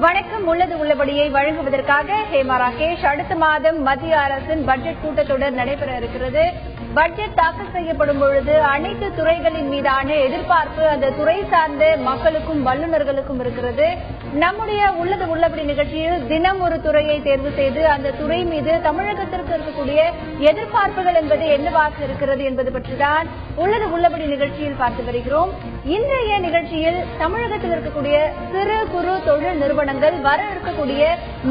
வணக்கம். உள்ளது உள்ளபடியை வழங்குவதற்காக ஹேமா ராகேஷ். அடுத்த மாதம் மத்திய அரசின் பட்ஜெட் கூட்டத்தொடர் நடைபெற இருக்கிறது. பட்ஜெட் தாக்கல் செய்யப்படும் பொழுது அனைத்து துறைகளின் மீதான எதிர்பார்ப்பு அந்த துறை சார்ந்த மக்களுக்கும் வல்லுநர்களுக்கும் இருக்கிறது. நம்முடைய உள்ளது உள்ளபடி நிகழ்ச்சியில் தினம் ஒரு துறையை தேர்வு செய்து அந்த துறை மீது தமிழகத்திற்கு இருக்கக்கூடிய எதிர்பார்ப்புகள் என்பது என்னவாக இருக்கிறது என்பது பற்றிதான் உள்ளது உள்ளபடி நிகழ்ச்சியில் பார்த்து வருகிறோம். இன்றைய நிகழ்ச்சியில் தமிழகத்தில் இருக்கக்கூடிய சிறு குறு தொழில் நிறுவனங்கள் வர இருக்கக்கூடிய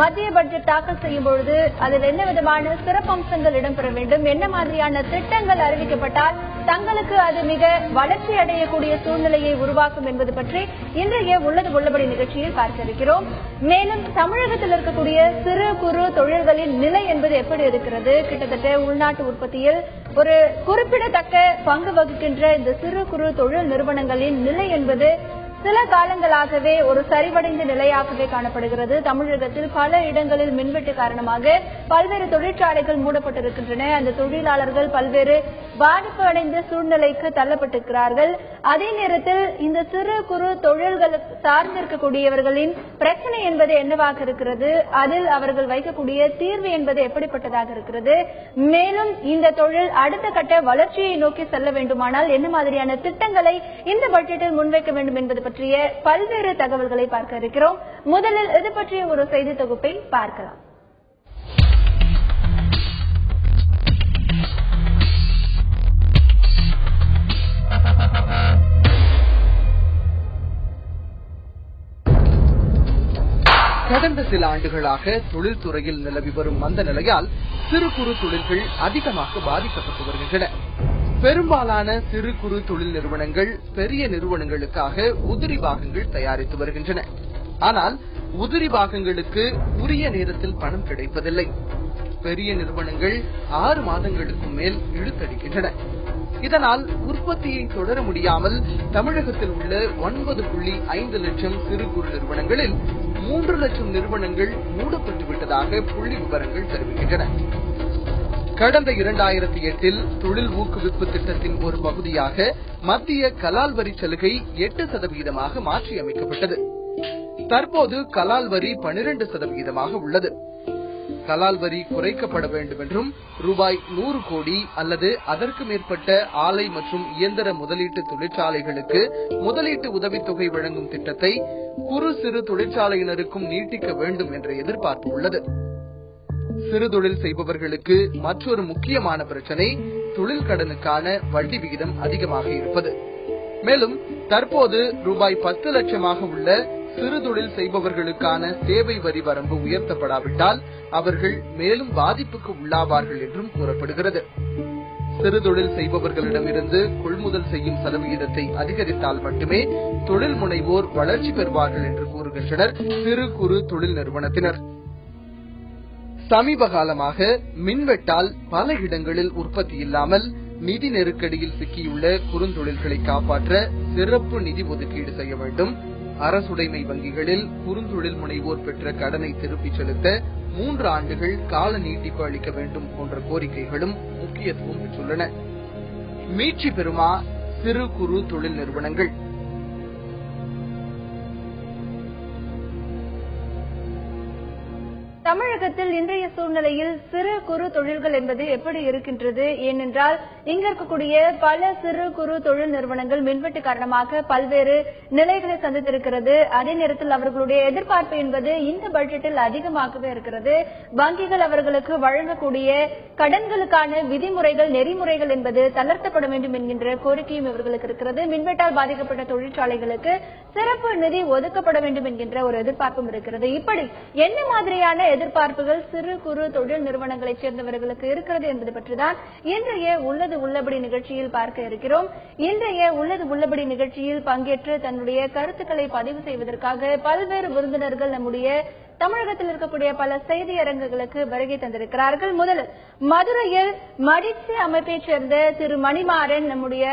மத்திய பட்ஜெட் தாக்கல் செய்யும் பொழுது அதில் என்ன விதமான சிறப்பம்சங்கள் இடம்பெற வேண்டும், என்ன மாதிரியான திட்டங்கள் அறிவிக்கப்பட்டால் தங்களுக்கு அது மிக வளர்ச்சி அடையக்கூடிய சூழ்நிலையை உருவாக்கும் என்பது பற்றி இன்றைய உள்ளது உள்ளபடி நிகழ்ச்சியில் பார்க்க இருக்கிறோம். மேலும் தமிழகத்தில் இருக்கக்கூடிய சிறு குறு தொழில்களின் நிலை என்பது எப்படி இருக்கிறது, கிட்டத்தட்ட உள்நாட்டு உற்பத்தியில் ஒரு குறிப்பிடத்தக்க பங்கு வகிக்கின்ற இந்த சிறு குறு தொழில் நிறுவனங்களின் நிலை என்பது சில காலங்களாகவே ஒரு சரிவடைந்த நிலையாகவே காணப்படுகிறது. தமிழகத்தில் பல இடங்களில் மின்வெட்டு காரணமாக பல்வேறு தொழிற்சாலைகள் மூடப்பட்டிருக்கின்றன. அந்த தொழிலாளர்கள் பல்வேறு பாதிப்பு அடைந்த சூழ்நிலைக்கு தள்ளப்பட்டிருக்கிறார்கள். அதே நேரத்தில் இந்த சிறு குறு தொழில்கள் சார்ந்திருக்கக்கூடியவர்களின் பிரச்சனை என்பது என்னவாக இருக்கிறது, அதில் அவர்கள் வைக்கக்கூடிய தீர்வு என்பது எப்படிப்பட்டதாக இருக்கிறது, மேலும் இந்த தொழில் அடுத்த கட்ட வளர்ச்சியை நோக்கி செல்ல வேண்டுமானால் என்ன மாதிரியான திட்டங்களை இந்த பட்ஜெட்டில் முன்வைக்க வேண்டும் என்பது பற்றிய பல்வேறு தகவல்களை பார்க்க இருக்கிறோம். முதலில் இது பற்றிய ஒரு செய்தி தொகுப்பை பார்க்கலாம். கடந்த சில ஆண்டுகளாக தொழில்துறையில் நிலவி வரும் மந்த நிலையால் சிறு குறு தொழில்கள் அதிகமாக பாதிக்கப்பட்டு வருகின்றன. பெரும்பாலான சிறு குறு தொழில் நிறுவனங்கள் பெரிய நிறுவனங்களுக்காக உதிரி பாகங்கள் தயாரித்து வருகின்றன. ஆனால் உதிரி பாகங்களுக்கு உரிய நேரத்தில் பணம் கிடைப்பதில்லை. பெரிய நிறுவனங்கள் 6 மாதங்களுக்கும் மேல் இழுத்தடிக்கின்றன. இதனால் உற்பத்தியை தொடர முடியாமல் தமிழகத்தில் உள்ள 9.5 லட்சம் சிறு குறு நிறுவனங்களில் 3 லட்சம் நிறுவனங்கள் மூடப்பட்டு விட்டதாக புள்ளி விவரங்கள் தெரிவிக்கின்றன. கடந்த 2008 தொழில் ஊக்குவிப்பு திட்டத்தின் ஒரு பகுதியாக மத்திய கலால் வரி சலுகை 8% மாற்றியமைக்கப்பட்டது. தற்போது கலால் வரி 12% உள்ளது. கலால் வரி குறைக்கப்பட வேண்டும் என்றும் ரூபாய் 100 கோடி அல்லது அதற்கு மேற்பட்ட ஆலை மற்றும் இயந்திர முதலீட்டு தொழிற்சாலைகளுக்கு முதலீட்டு உதவித்தொகை வழங்கும் திட்டத்தை குறு சிறு தொழிற்சாலையினருக்கும் நீட்டிக்க வேண்டும் என்ற எதிர்பார்ப்பு உள்ளது. சிறு தொழில் செய்பவர்களுக்கு மற்றொரு முக்கியமான பிரச்சனை தொழில் கடனுக்கான வட்டி விகிதம் அதிகமாக இருப்பது. மேலும் தற்போது ரூபாய் 10 லட்சமாக உள்ள சிறு தொழில் செய்பவர்களுக்கான சேவை வரி வரம்பு உயர்த்தப்படாவிட்டால் அவர்கள் மேலும் பாதிப்புக்கு உள்ளாவார்கள் என்றும் கூறப்படுகிறது. சிறு தொழில் செய்பவர்களிடமிருந்து கொள்முதல் செய்யும் சதவிகிதத்தை அதிகரித்தால் மட்டுமே தொழில் முனைவோர் வளர்ச்சி பெறுவார்கள் என்று கூறுகின்றனர் சிறு குறு தொழில் நிறுவனத்தினர். சமீப காலமாக மின்வெட்டால் பல இடங்களில் உற்பத்தி இல்லாமல் நிதி நெருக்கடியில் சிக்கியுள்ள குறுந்தொழில்களை காப்பாற்ற சிறப்பு நிதி ஒதுக்கீடு செய்ய வேண்டும். அரசுடைமை வங்கிகளில் குறுந்தொழில் முனைவோர் பெற்ற கடனை திருப்பிச் செலுத்த 3 ஆண்டுகள் கால நீட்டிப்பு அளிக்க வேண்டும் போன்ற கோரிக்கைகளும் முக்கியத்துவம் பெற்றுள்ளன. மீட்சி பெறுமா சிறு குறு தொழில் நிறுவனங்கள்? தமிழகத்தில் இன்றைய சூழ்நிலையில் சிறு குறு தொழில்கள் என்பது எப்படி இருக்கின்றது? ஏனென்றால் இங்க இருக்கக்கூடிய பல சிறு குறு தொழில் நிறுவனங்கள் மின்வெட்டு காரணமாக பல்வேறு நிலைகளை சந்தித்திருக்கிறது. அதே நேரத்தில் அவர்களுடைய எதிர்பார்ப்பு என்பது இந்த பட்ஜெட்டில் அதிகமாகவே இருக்கிறது. வங்கிகள் அவர்களுக்கு வழங்கக்கூடிய கடன்களுக்கான விதிமுறைகள் நெறிமுறைகள் என்பது தளர்த்தப்பட வேண்டும் என்கின்ற கோரிக்கையும் இவர்களுக்கு இருக்கிறது. மின்வெட்டால் பாதிக்கப்பட்ட தொழிற்சாலைகளுக்கு சிறப்பு நிதி ஒதுக்கப்பட வேண்டும் என்கின்ற ஒரு எதிர்பார்ப்பும் இருக்கிறது. இப்படி என்ன மாதிரியான எதிர்பார்ப்புகள் சிறு குறு தொழில் நிறுவனங்களைச் சேர்ந்தவர்களுக்கு இருக்கிறது என்பது பற்றிதான் இன்றைய உள்ளது உள்ளபடி நிகழ்ச்சியில் பார்க்க இருக்கிறோம். இன்றைய உள்ளது உள்ளபடி நிகழ்ச்சியில் பங்கேற்று தன்னுடைய கருத்துக்களை பதிவு செய்வதற்காக பல்வேறு விருந்தினர்கள் நம்முடைய தமிழகத்தில் இருக்கக்கூடிய பல செய்தி அரங்குகளுக்கு வருகை தந்திருக்கிறார்கள். முதலில் மதுரையில் மடிச்சி அமைப்பைச் சேர்ந்த திரு மணிமாறன் நம்முடைய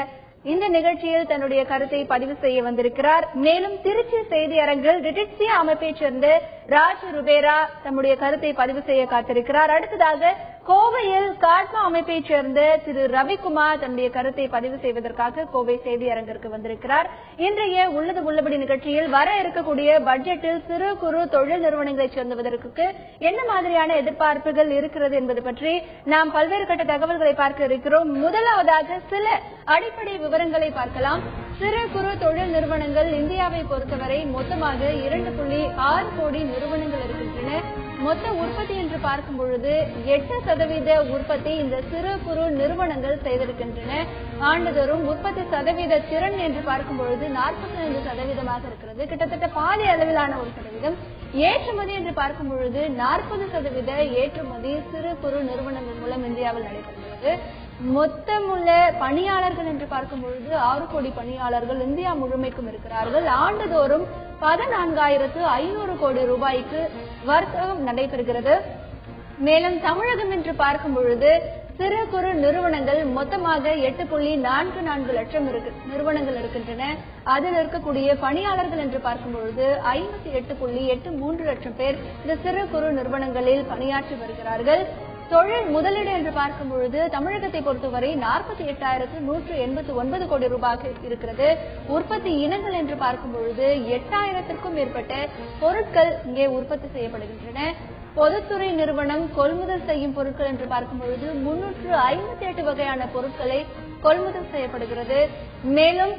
இந்த நிகழ்ச்சியில் தன்னுடைய கருத்தை பதிவு செய்ய வந்திருக்கிறார். மேலும் திருச்சி செய்தி அரங்கில் டிடிசியா அமைப்பைச் சேர்ந்த ராஜ் ருபேரா தம்முடைய கருத்தை பதிவு செய்ய காத்திருக்கிறார். அடுத்ததாக கோவையில் காட்மா அமைப்பைச் சேர்ந்த திரு ரவிக்குமார் தன்னுடைய கருத்தை பதிவு செய்வதற்காக கோவை செய்தி அரங்கிற்கு வந்திருக்கிறார். இன்றைய உள்ளது உள்ளபடி நிகழ்ச்சியில் வர இருக்கக்கூடிய பட்ஜெட்டில் சிறு குறு தொழில் நிறுவனங்களைச் சேர்ந்தவர்களுக்கு என்ன மாதிரியான எதிர்பார்ப்புகள் இருக்கிறது என்பது பற்றி நாம் பல்வேறு கட்ட தகவல்களை பார்க்க இருக்கிறோம். முதலாவதாக சில அடிப்படை விவரங்களை பார்க்கலாம். சிறு குறு தொழில் நிறுவனங்கள் இந்தியாவை பொறுத்தவரை மொத்தமாக 2.6 கோடி நிறுவனங்கள் இருக்கின்றன. மொத்த உற்பத்தி என்று பார்க்கும் பொழுது 8% உற்பத்தி இந்த சிறு குறு நிறுவனங்கள் செய்திருக்கின்றன. ஆண்டுதோறும் உற்பத்தி சதவீத திறன் என்று பார்க்கும் பொழுது 45% இருக்கிறது. கிட்டத்தட்ட பாதி அளவிலான ஒரு சதவீதம். ஏற்றுமதி என்று பார்க்கும் பொழுது 40% ஏற்றுமதி சிறு குறு நிறுவனங்கள் மூலம் இந்தியாவில் நடைபெறுகிறது. மொத்தமுள்ள பணியாளர்கள் என்று பார்க்கும் பொழுது 6 கோடி பணியாளர்கள் இந்தியா முழுமைக்கும் இருக்கிறார்கள். ஆண்டுதோறும் 14,500 கோடி ரூபாய்க்கு வர்த்தகம் நடைபெறுகிறது. மேலும் தமிழகம் என்று பார்க்கும் பொழுது சிறு குறு நிறுவனங்கள் மொத்தமாக 8.44 லட்சம் நிறுவனங்கள் இருக்கின்றன. அதில் இருக்கக்கூடிய பணியாளர்கள் என்று பார்க்கும் பொழுது 58.83 லட்சம் பேர் இந்த சிறு குறு நிறுவனங்களில் பணியாற்றி வருகிறார்கள். தொழில் முதலீடு என்று பார்க்கும் பொழுது தமிழகத்தை பொறுத்தவரை 48,189 கோடி ரூபாய் இருக்கிறது. உற்பத்தி இனங்கள் என்று பார்க்கும் பொழுது 8,000க்கும் மேற்பட்ட பொருட்கள் இங்கே உற்பத்தி செய்யப்படுகின்றன. பொதுத்துறை நிறுவனம் கொள்முதல் செய்யும் பொருட்கள் என்று பார்க்கும் பொழுது 358 வகையான பொருட்களை கொள்முதல் செய்யப்படுகிறது. மேலும்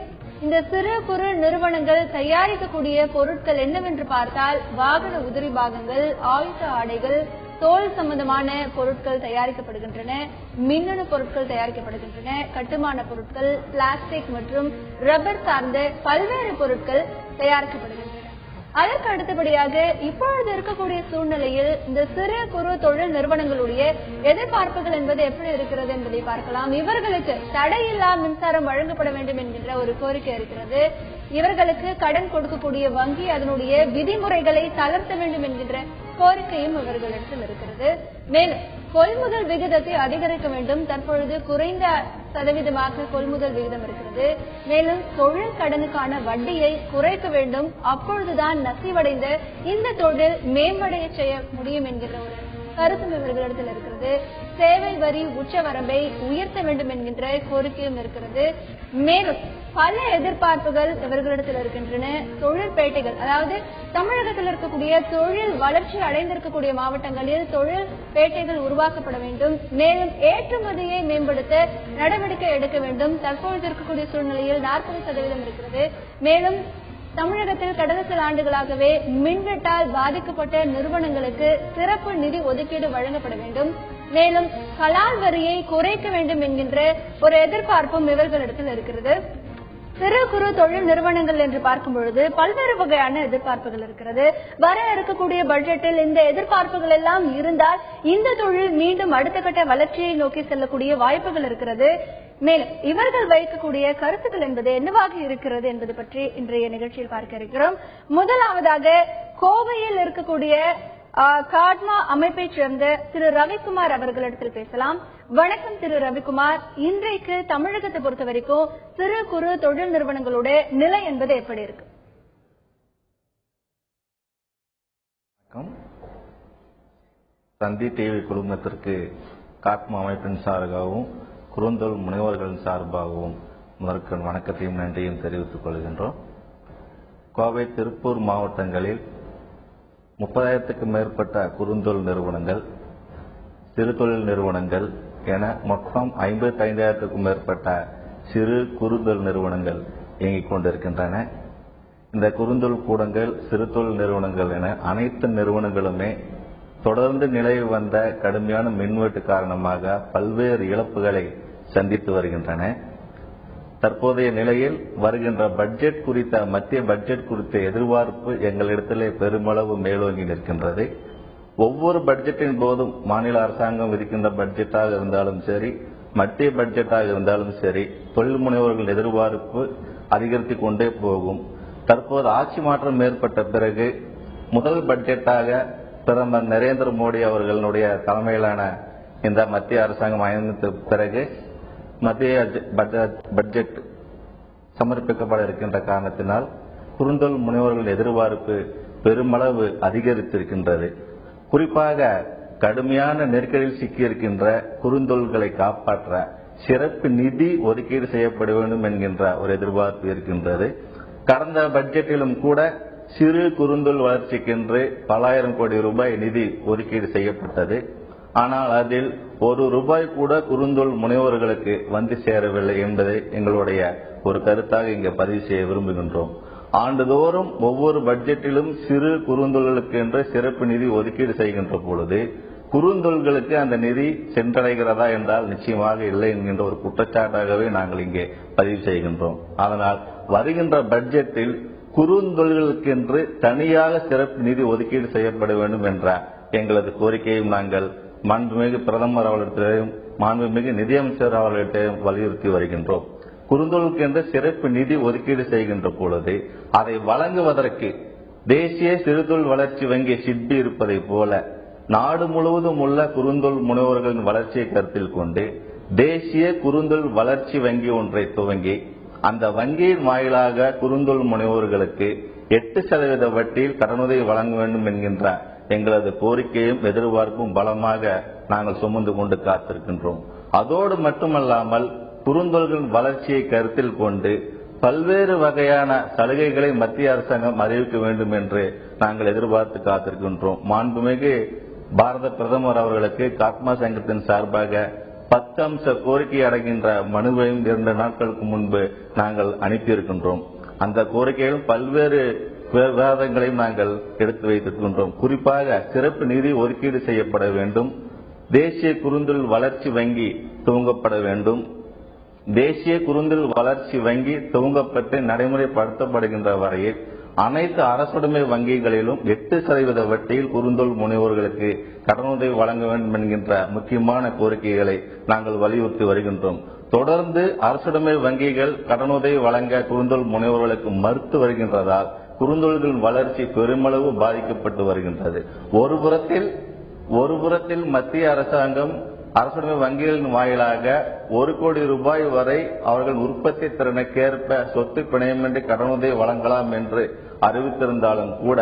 இந்த சிறு குறு நிறுவனங்கள் தயாரிக்கக்கூடிய பொருட்கள் என்னவென்று பார்த்தால் வாகன உதிரி பாகங்கள், ஆயுத ஆடைகள், தோல் சம்பந்தமான பொருட்கள் தயாரிக்கப்படுகின்றன. மின்னணு பொருட்கள் தயாரிக்கப்படுகின்றன. கட்டுமான பொருட்கள், பிளாஸ்டிக் மற்றும் ரப்பர் சார்ந்த பல்வேறு பொருட்கள் தயாரிக்கப்படுகின்றன. அதற்கு அடுத்தபடியாக இப்பொழுது இருக்கக்கூடிய சூழ்நிலையில் இந்த சிறு குறு தொழில் நிறுவனங்களுடைய எதிர்பார்ப்புகள் என்பது எப்படி இருக்கிறது என்பதை பார்க்கலாம். இவர்களுக்கு தடையில்லா மின்சாரம் வழங்கப்பட வேண்டும் என்கின்ற ஒரு கோரிக்கை இருக்கிறது. இவர்களுக்கு கடன் கொடுக்கக்கூடிய வங்கி அதனுடைய விதிமுறைகளை தளர்த்த வேண்டும் என்கின்ற கோரிக்கையும் இவர்களிடத்தில் இருக்கிறது. மேலும் கொள்முதல் விகிதத்தை அதிகரிக்க வேண்டும். தற்பொழுது குறைந்த சதவீதமாக கொள்முதல் விகிதம் இருக்கிறது. மேலும் தொழில் கடனுக்கான வட்டியை குறைக்க வேண்டும். அப்பொழுதுதான் நசிவடைந்த இந்த தொழில் மேம்படைய செய்ய முடியும் என்கிற ஒரு கருத்தும் இவர்களிடத்தில் இருக்கிறது. சேவை வரி உச்சவரம்பை உயர்த்த வேண்டும் என்கின்ற கோரிக்கையும் இருக்கிறது. மேலும் பல எதிர்பார்ப்புகள் இவர்களிடத்தில் இருக்கின்றன. தொழிற்பேட்டைகள், அதாவது தமிழகத்தில் இருக்கக்கூடிய தொழில் வளர்ச்சி அடைந்திருக்கக்கூடிய மாவட்டங்களில் தொழில் பேட்டைகள் உருவாக்கப்பட வேண்டும். மேலும் ஏற்றுமதியை மேம்படுத்த நடவடிக்கை எடுக்க வேண்டும். தற்போது இருக்கக்கூடிய சூழ்நிலையில் 40% இருக்கிறது. மேலும் தமிழகத்தில் கடந்த சில ஆண்டுகளாகவே மின்வெட்டால் பாதிக்கப்பட்ட நிறுவனங்களுக்கு சிறப்பு நிதி ஒதுக்கீடு வழங்கப்பட வேண்டும். மேலும் கலால் வரியை குறைக்க வேண்டும் என்கின்ற ஒரு எதிர்பார்ப்பும் இவர்களிடத்தில் இருக்கிறது. சிறு குறு தொழில் நிறுவனங்கள் என்று பார்க்கும் பொழுது பல்வேறு வகையான எதிர்பார்ப்புகள் இருக்கிறது. வர இருக்கக்கூடிய பட்ஜெட்டில் இந்த எதிர்பார்ப்புகள் எல்லாம் இருந்தால் இந்த தொழில் மீண்டும் அடுத்த கட்ட வளர்ச்சியை நோக்கி செல்லக்கூடிய வாய்ப்புகள் இருக்கிறது. மேலும் இவர்கள் வைக்கக்கூடிய கருத்துக்கள் என்பது என்னவாக இருக்கிறது என்பது பற்றி இன்றைய நிகழ்ச்சியில் பார்க்க இருக்கிறோம். முதலாவதாக கோவையில் இருக்கக்கூடிய காட்மா அமைப்பைச் சேர்ந்த திரு ரவிக்குமார் அவர்களிடத்தில் பேசலாம். வணக்கம் திரு ரவிக்குமார். இன்றைக்கு தமிழகத்தை பொறுத்த வரைக்கும் சிறு குறு தொழில் நிறுவனங்களோட நிலை என்பது எப்படி இருக்கு? தந்தி டிவி குழுமத்திற்கு காட்மா அமைப்பின் சார்பாகவும் குறுந்தொழில் முனைவோர்களின் சார்பாகவும் முதற்க வணக்கத்தையும் நன்றியும் தெரிவித்துக் கொள்கின்றோம். கோவை, திருப்பூர் மாவட்டங்களில் 30,000க்கும் மேற்பட்ட குறுந்தொழில் நிறுவனங்கள், சிறு தொழில் நிறுவனங்கள் என மொத்தம் 55,000க்கும் மேற்பட்ட சிறு குறுந்தொழில் நிறுவனங்கள் இயங்கிக் கொண்டிருக்கின்றன. இந்த குறுந்தொழில் கூடங்கள், சிறு தொழில் நிறுவனங்கள் என அனைத்து நிறுவனங்களுமே தொடர்ந்து நிலவி வந்த கடுமையான மின்வெட்டு காரணமாக பல்வேறு இழப்புகளை சந்தித்து வருகின்றன. தற்போதைய நிலையில் வருகின்ற பட்ஜெட் குறித்த மத்திய பட்ஜெட் குறித்த எதிர்பார்ப்பு எங்களிடத்திலே பெருமளவு மேலோங்கி நிற்கின்றது. ஒவ்வொரு பட்ஜெட்டின் போதும் மாநில அரசாங்கம் விதிக்கின்ற பட்ஜெட்டாக இருந்தாலும் சரி, மத்திய பட்ஜெட்டாக இருந்தாலும் சரி, தொழில் முனைவோர்கள் எதிர்பார்ப்பு அதிகரித்துக் கொண்டே போகும். தற்போது ஆட்சி மாற்றம் ஏற்பட்ட பிறகு முதல் பட்ஜெட்டாக பிரதமர் நரேந்திர மோடி அவர்களுடைய தலைமையிலான இந்த மத்திய அரசாங்கம் அமைந்த பிறகு மத்திய பட்ஜெட் சமர்ப்பிக்கப்பட இருக்கின்ற காரணத்தினால் குறுந்தொழில் முனைவோர்கள் எதிர்பார்ப்பு பெருமளவு அதிகரித்திருக்கின்றது. குறிப்பாக கடுமையான நெருக்கடியில் சிக்கியிருக்கின்ற குறுந்தொழில்களை காப்பாற்ற சிறப்பு நிதி ஒதுக்கீடு செய்யப்பட வேண்டும் என்கின்ற ஒரு எதிர்பார்ப்பு இருக்கின்றது. கடந்த பட்ஜெட்டிலும் கூட சிறு குறுந்தொழில் வளர்ச்சிக்கென்று பல்லாயிரம் கோடி ரூபாய் நிதி ஒதுக்கீடு செய்யப்பட்டது. ஆனால் அதில் ஒரு ரூபாய் கூட குறுந்தொழில் முனைவோர்களுக்கு வந்து சேரவில்லை என்பதை எங்களுடைய ஒரு கருத்தாக இங்கே பதிவு செய்ய விரும்புகின்றோம். ஆண்டுதோறும் ஒவ்வொரு பட்ஜெட்டிலும் சிறு குறுந்தொழிலுக்கு என்ற சிறப்பு நிதி ஒதுக்கீடு செய்கின்ற பொழுது குறுந்தொழில்களுக்கு அந்த நிதி சென்றடைகிறதா என்றால் நிச்சயமாக இல்லை என்கின்ற ஒரு குற்றச்சாட்டாகவே நாங்கள் இங்கே பதிவு செய்கின்றோம். அதனால் வருகின்ற பட்ஜெட்டில் குறுந்தொழில்களுக்கென்று தனியாக சிறப்பு நிதி ஒதுக்கீடு செய்யப்பட வேண்டும் என்ற எங்களது கோரிக்கையும் நாங்கள் மாண்புமிகு பிரதமர் அவர்களிடத்திலும் மாண்புமிகு நிதியமைச்சர் அவர்களிடம் வலியுறுத்தி வருகின்றோம். குறுந்தொழிலுக்கு என்ற சிறப்பு நிதி ஒதுக்கீடு செய்கின்ற பொழுது அதை வழங்குவதற்கு தேசிய சிறுதொழில் வளர்ச்சி வங்கி சிட்பி இருப்பதை போல நாடு முழுவதும் உள்ள குறுந்தொழில் முனைவோர்களின் வளர்ச்சியை கருத்தில் கொண்டு தேசிய குறுந்தொழில் வளர்ச்சி வங்கி ஒன்றை துவங்கி அந்த வங்கியின் வாயிலாக குறுந்தொழில் முனைவோர்களுக்கு 8% வட்டியில் கடனுதவி வழங்க வேண்டும் என்கின்ற எங்களது கோரிக்கையும் எதிர்பார்ப்பும் பலமாக நாங்கள் சுமந்து கொண்டு காத்திருக்கின்றோம். அதோடு மட்டுமல்லாமல் குறுந்தொழில்களின் வளர்ச்சியை கருத்தில் கொண்டு பல்வேறு வகையான சலுகைகளை மத்திய அரசாங்கம் அறிவிக்க வேண்டும் என்று நாங்கள் எதிர்பார்த்து காத்திருக்கின்றோம். மாண்புமிகு பாரத பிரதமர் அவர்களுக்கு காத்மா சங்கத்தின் சார்பாக 10 அம்ச கோரிக்கை அடங்கின்ற மனுவையும் 2 நாட்களுக்கு முன்பு நாங்கள் அனுப்பியிருக்கின்றோம். அந்த கோரிக்கையிலும் பல்வேறு விவாதங்களையும் நாங்கள் எடுத்து வைத்திருக்கின்றோம். குறிப்பாக சிறப்பு நிதி ஒதுக்கீடு செய்யப்பட வேண்டும், தேசிய குறுந்தொழில் வளர்ச்சி வங்கி துவங்கப்பட வேண்டும். தேசிய குறுந்தொழில் வளர்ச்சி வங்கி துவங்கப்பட்டு நடைமுறைப்படுத்தப்படுகின்ற வரையில் அனைத்து அரசுடைமை வங்கிகளிலும் 8% வட்டியில் குறுந்தொழில் முனைவோர்களுக்கு கடனுதவி வழங்க வேண்டும் என்கின்ற முக்கியமான கோரிக்கைகளை நாங்கள் வலியுறுத்தி வருகின்றோம். தொடர்ந்து அரசுடைமை வங்கிகள் கடனுதவி வழங்க குறுந்தொழில் முனைவோர்களுக்கு மறுத்து வருகின்றதால் குறுந்தொழில்களின் வளர்ச்சி பெருமளவு பாதிக்கப்பட்டு வருகின்றது. ஒரு புறத்தில் மத்திய அரசாங்கம் அரசுடைமை வங்கிகளின் வாயிலாக 1 கோடி ரூபாய் வரை அவர்கள் உற்பத்தி திறனுக்கேற்ப சொத்து பிணையமின்றி கடனுதவி வழங்கலாம் என்று அறிவித்திருந்தாலும் கூட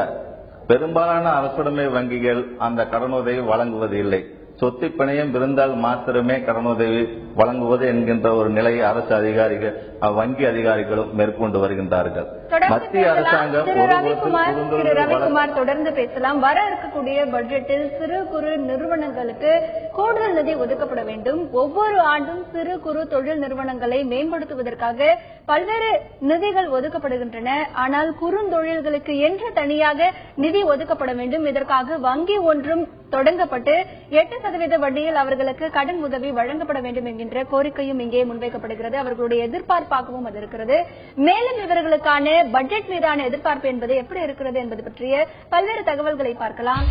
பெரும்பாலான அரசுடைமை வங்கிகள் அந்த கடனுதவி வழங்குவதில்லை. சொத்து பிணையம் இருந்தால் மாத்திரமே கடனுதவி வழங்குவது என்கின்ற ஒரு நிலையை அரசு அதிகாரிகள் வங்கி அதிகாரிகளும் மேற்கொண்டு வருகின்றார்கள். மத்திய அரசாங்கம் ரவிக்குமார் தொடர்ந்து பேசலாம். வர இருக்கக்கூடிய பட்ஜெட்டில் சிறு குறு நிறுவனங்களுக்கு கூடுதல் நிதி ஒதுக்கப்பட வேண்டும். ஒவ்வொரு ஆண்டும் சிறு குறு தொழில் நிறுவனங்களை மேம்படுத்துவதற்காக பல்வேறு நிதிகள் ஒதுக்கப்படுகின்றன. ஆனால் குறுந்தொழில்களுக்கு என்று தனியாக நிதி ஒதுக்கப்பட வேண்டும். இதற்காக வங்கி ஒன்றும் தொடங்கப்பட்டு 8% வட்டியில் அவர்களுக்கு கடன் உதவி வழங்கப்பட வேண்டும் என்கின்ற கோரிக்கையும் இங்கே முன்வைக்கப்படுகிறது. அவர்களுடைய எதிர்பார்ப்பாகவும் அது இருக்கிறது. மேலும் இவர்களுக்கான பட்ஜெட் மீதான எதிர்பார்ப்பு என்பது எப்படி இருக்கிறது என்பது பற்றிய பல்வேறு தகவல்களை பார்க்கலாம்.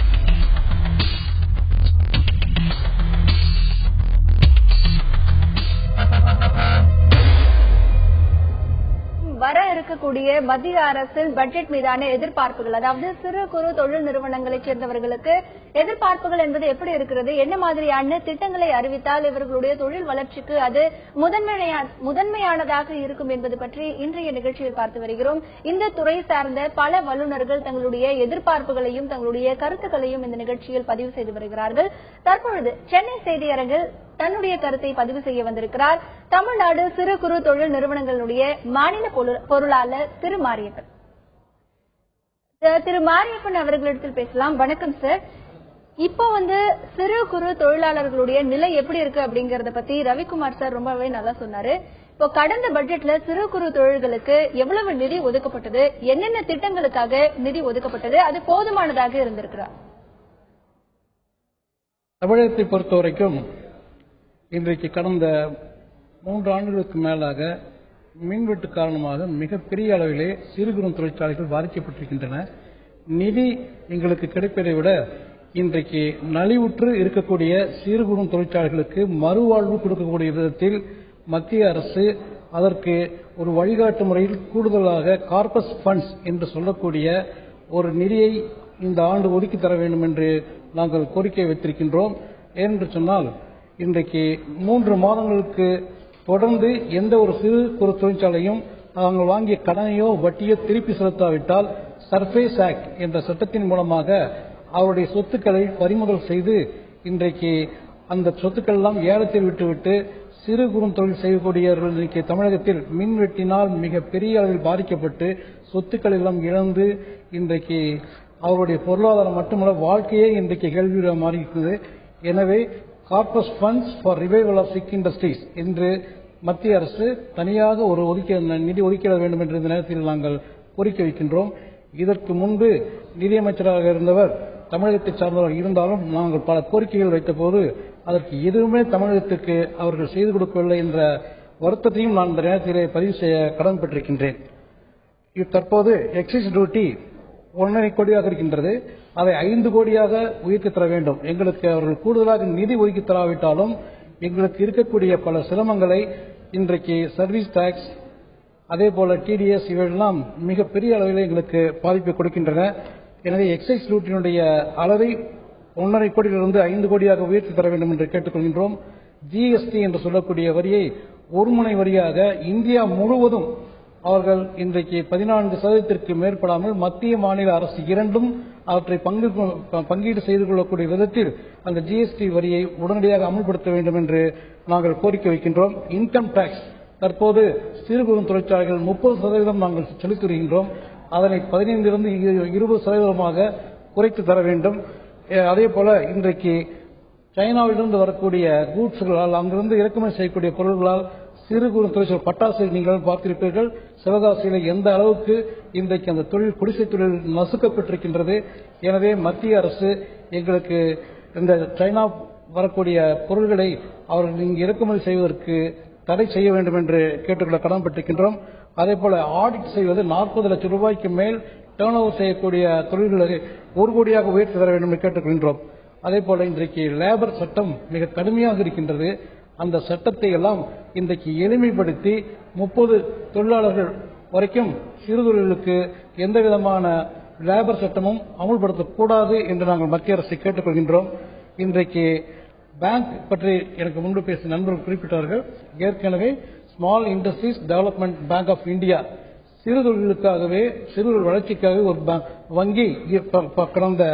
வர இருக்கக்கூடிய மத்திய அரசின் பட்ஜெட் மீதான எதிர்பார்ப்புகள், அதாவது சிறு குறு தொழில் நிறுவனங்களைச் சேர்ந்தவர்களுக்கு எதிர்பார்ப்புகள் என்பது எப்படி இருக்கிறது? என்ன மாதிரியான திட்டங்களை அறிவித்தால் இவர்களுடைய தொழில் வளர்ச்சிக்கு அது முதன்மையானதாக இருக்கும் என்பது பற்றி இன்றைய நிகழ்ச்சியில் பார்த்து வருகிறோம். இந்த துறை சார்ந்த பல வல்லுநர்கள் தங்களுடைய எதிர்பார்ப்புகளையும் தங்களுடைய கருத்துக்களையும் இந்த நிகழ்ச்சியில் பதிவு செய்து வருகிறார்கள். தற்பொழுது சென்னை செய்தியரங்கில் தன்னுடைய கருத்தை பதிவு செய்ய வந்திருக்கிறார் தமிழ்நாடு சிறு குறு தொழில் நிறுவனங்களுடைய மாநில பொருளாளர் திரு மாரியப்பன். திரு மாரியப்பன் அவர்களிடத்தில் பேசலாம். வணக்கம் சார். இப்போ சிறு குறு தொழிலாளர்களுடைய நிலை எப்படி இருக்கு அப்படிங்கறத பத்தி ரவிக்குமார் சார் ரொம்பவே நல்லா சொன்னாரு. இப்போ கடந்த பட்ஜெட்ல சிறு குறு தொழில்களுக்கு எவ்வளவு நிதி ஒதுக்கப்பட்டது, என்னென்ன திட்டங்களுக்காக நிதி ஒதுக்கப்பட்டது, அது போதுமானதாக இருந்திருக்கிறார்? தமிழகத்தை பொறுத்தவரைக்கும் இன்றைக்கு கடந்த 3 ஆண்டுகளுக்கு மேலாக மின்வெட்டு காரணமாக மிகப்பெரிய அளவிலே சிறு குறு தொழிற்சாலைகள் பாதிக்கப்பட்டிருக்கின்றன. நிதி எங்களுக்கு கிடைப்பதை விட இன்றைக்கு நலிவுற்று இருக்கக்கூடிய சிறு குறு தொழிற்சாலைகளுக்கு மறுவாழ்வு கொடுக்கக்கூடிய விதத்தில் மத்திய அரசு அதற்கு ஒரு வழிகாட்டு முறையில் கூடுதலாக கார்பஸ் ஃபண்ட்ஸ் என்று சொல்லக்கூடிய ஒரு நிதியை இந்த ஆண்டு ஒதுக்கி தர வேண்டும் என்று நாங்கள் கோரிக்கை வைத்திருக்கின்றோம். ஏனென்று சொன்னால் இன்றைக்கு 3 மாதங்களுக்கு தொடர்ந்து எந்த ஒரு சிறு குறு தொழிற்சாலையும் தாங்கள் வாங்கிய கடனையோ வட்டியோ திருப்பி செலுத்தாவிட்டால் சர்ஃபேஸ் ஆக்ட் என்ற சட்டத்தின் மூலமாக அவருடைய சொத்துக்களை பறிமுதல் செய்து இன்றைக்கு அந்த சொத்துக்கள் எல்லாம் ஏலத்தில் விட்டுவிட்டு சிறு குறு தொழில் செய்யக்கூடியவர்கள் இன்றைக்கு தமிழகத்தில் மின்வெட்டினால் மிக பெரிய அளவில் பாதிக்கப்பட்டு சொத்துக்கள் எல்லாம் இழந்து இன்றைக்கு அவருடைய பொருளாதாரம் மட்டுமல்ல வாழ்க்கையே இன்றைக்கு கேள்வியாக மாறி இருக்கிறது. எனவே corpus funds for revival of sick industries என்று மத்திய அரசு தனியாக ஒரு நிதி ஒதுக்கீடு வேண்டும் என்ற இந்த நேரத்தில் நாங்கள் கோரிக்கை வைக்கின்றோம். இதற்கு முன்பு நிதியமைச்சராக இருந்தவர் தமிழகத்தை சார்ந்தவர் இருந்தாலும் நாங்கள் பல கோரிக்கைகள் வைத்தபோது அதற்கு எதுவுமே தமிழகத்திற்கு அவர்கள் செய்து கொடுக்கவில்லை என்ற வருத்தத்தையும் நான் இந்த நேரத்திலே பதிவு செய்ய கடமைப்பட்டிருக்கின்றேன். தற்போது எக்ஸைஸ் டியூட்டி 1.5 கோடியாக இருக்கின்றது. அதை 5 கோடியாக உயர்த்தி தர வேண்டும். எங்களுக்கு அவர்கள் கூடுதலாக நிதி ஒதுக்கி தராவிட்டாலும் எங்களுக்கு இருக்கக்கூடிய பல சிரமங்களை இன்றைக்கு சர்வீஸ் டாக்ஸ் அதே போல டிடிஎஸ் இவையெல்லாம் மிகப்பெரிய அளவில் எங்களுக்கு பாதிப்பை கொடுக்கின்றன. எனவே எக்ஸைஸ் டியூட்டியினுடைய அளவை 1.5 கோடியிலிருந்து 5 கோடியாக உயர்த்தி தர வேண்டும் என்று கேட்டுக்கொள்கின்றோம். ஜிஎஸ்டி என்று சொல்லக்கூடிய வரியை ஒருமுனை வரியாக இந்தியா முழுவதும் அவர்கள் இன்றைக்கு 14% மேற்படாமல் மத்திய மாநில அரசு இரண்டும் அவற்றை பங்கீடு செய்து கொள்ளக்கூடிய விதத்தில் அந்த ஜிஎஸ்டி வரியை உடனடியாக அமல்படுத்த வேண்டும் என்று நாங்கள் கோரிக்கை வைக்கின்றோம். இன்கம் டாக்ஸ் தற்போது சிறு குறு தொழிற்சாலைகள் 30% நாங்கள் செலுத்தி வருகின்றோம். அதனை 15 20% குறைத்து தர வேண்டும். அதே போல இன்றைக்கு சைனாவிலிருந்து வரக்கூடிய கூட்ஸ்களால் அங்கிருந்து இறக்குமதி செய்யக்கூடிய பொருட்களால் சிறு குறு தொழிற்சாலை பட்டாசு நீங்கள் பார்த்திருப்பீர்கள். சிவகாசியில் எந்த அளவுக்கு இன்றைக்கு அந்த தொழில் குடிசை தொழில் நசுக்கப்பட்டிருக்கின்றது. எனவே மத்திய அரசு எங்களுக்கு இந்த சைனா வரக்கூடிய பொருட்களை அவர்கள் இங்கு இறக்குமதி செய்வதற்கு தடை செய்ய வேண்டும் என்று கேட்டுக்கொள்ள கடமைப்பட்டிருக்கின்றோம். அதே போல ஆடிட் செய்வது 40 லட்சம் ரூபாய்க்கு மேல் டர்ன் ஓவர் செய்யக்கூடிய தொழில்களை 1 கோடியாக உயர்த்தி தர வேண்டும் என்று கேட்டுக்கொள்கின்றோம். அதே போல இன்றைக்கு லேபர் சட்டம் மிக கடுமையாக இருக்கின்றது. அந்த சட்டத்தை எல்லாம் இன்றைக்கு எளிமைப்படுத்தி 30 தொழிலாளர்கள் வரைக்கும் சிறு தொழிலுக்கு எந்த விதமான லேபர் சட்டமும் அமுல்படுத்தக்கூடாது என்று நாங்கள் மத்திய அரசை கேட்டுக்கொள்கின்றோம். இன்றைக்கு பேங்க் பற்றி எனக்கு முன்பு பேசிய நண்பர்கள் குறிப்பிட்டார்கள். ஏற்கனவே small industries development bank of India சிறு தொழிலுக்காகவே சிறு வளர்ச்சிக்காகவே ஒரு வங்கி கடந்த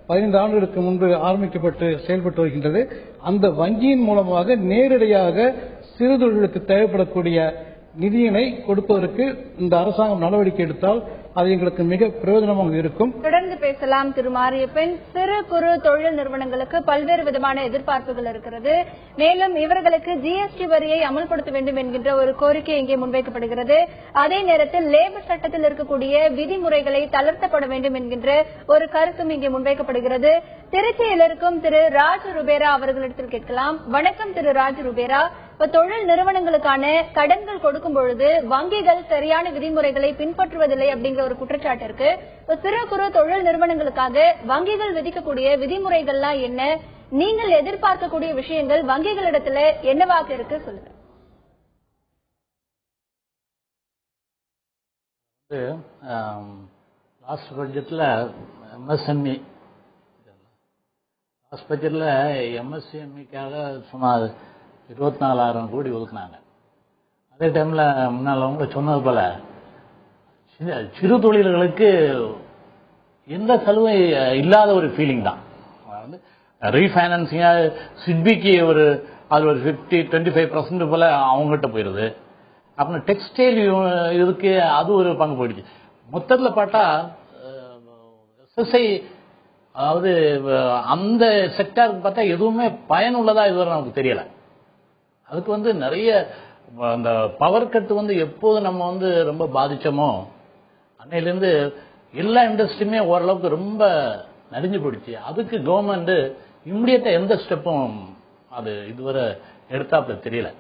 15 ஆண்டுகளுக்கு முன்பு ஆரம்பிக்கப்பட்டு செயல்பட்டு வருகின்றது. அந்த வங்கியின் மூலமாக நேரடியாக சிறு தொழிலுக்கு தேவைப்படக்கூடிய நிதியினை கொடுப்பதற்கு இந்த அரசாங்கம் நடவடிக்கை எடுத்தால் அது எங்களுக்கு மிக பிரயோஜனமாக இருக்கும். தொடர்ந்து பேசலாம் திரு மாரியப்பன். சிறு குறு தொழில் நிறுவனங்களுக்கு பல்வேறு விதமான எதிர்பார்ப்புகள் இருக்கிறது. மேலும் இவர்களுக்கு ஜிஎஸ்டி வரியை அமல்படுத்த வேண்டும் என்கின்ற ஒரு கோரிக்கை இங்கே முன்வைக்கப்படுகிறது. அதே நேரத்தில் லேபர் சட்டத்தில் இருக்கக்கூடிய விதிமுறைகளை தளர்த்தப்பட வேண்டும் என்கின்ற ஒரு கருத்தும் இங்கே முன்வைக்கப்படுகிறது. திருச்சியில் இருக்கும் திரு ராஜ் ருபேரா அவர்களிடத்தில் கேட்கலாம். வணக்கம் திரு ராஜ் ருபேரா. தொழில் நிறுவனங்களுக்கான கடன்கள் கொடுக்கும் பொழுது வங்கிகள் சரியான விதிமுறைகளை பின்பற்றுவதில்லை அப்படிங்கிற ஒரு குற்றச்சாட்டு இருக்கு. சிறு குறு தொழில் நிறுவனங்களுக்காக வங்கிகள் விதிக்கக்கூடிய விதிமுறைகள்லாம் என்ன, நீங்கள் எதிர்பார்க்கக்கூடிய விஷயங்கள் வங்கிகளிடத்துல என்னவாக இருக்கு சொல்லுங்க. லாஸ்ட் பட்ஜெட்ல எம்எஸ்எம்இ எம்எஸ்எம்இக்காக சுமார் 24,000 கோடி ஒதுக்குனாங்க. அதே டைம்ல முன்னால் அவங்க சொன்னது போல சிறு தொழில்களுக்கு எந்த சலுகை இல்லாத ஒரு ஃபீலிங் தான். ரீஃபைனான்சிங்கா சிட்பிக்கு ஒரு 25% போல அவங்ககிட்ட போயிருது. அப்புறம் டெக்ஸ்டைல் இதுக்கு அது ஒரு பங்கு போயிடுச்சு. மொத்தத்தில் பார்த்தா எஸ்எஸ்ஐ அதாவது அந்த செக்டாருக்கு பார்த்தா எதுவுமே பயனுள்ளதா இதுவரை நமக்கு தெரியல. அதுக்கு நிறைய அந்த பவர் கட்டு எப்போது நம்ம ரொம்ப பாதிச்சோமோ அன்னையிலேருந்து எல்லா இண்டஸ்ட்ரியுமே ஓரளவுக்கு ரொம்ப நடிஞ்சு போயிடுச்சு. அதுக்கு கவர்மெண்ட் இம்மிடியட்டா எந்த ஸ்டெப்பும் அது இதுவரை எடுத்தாப்புல தெரியல.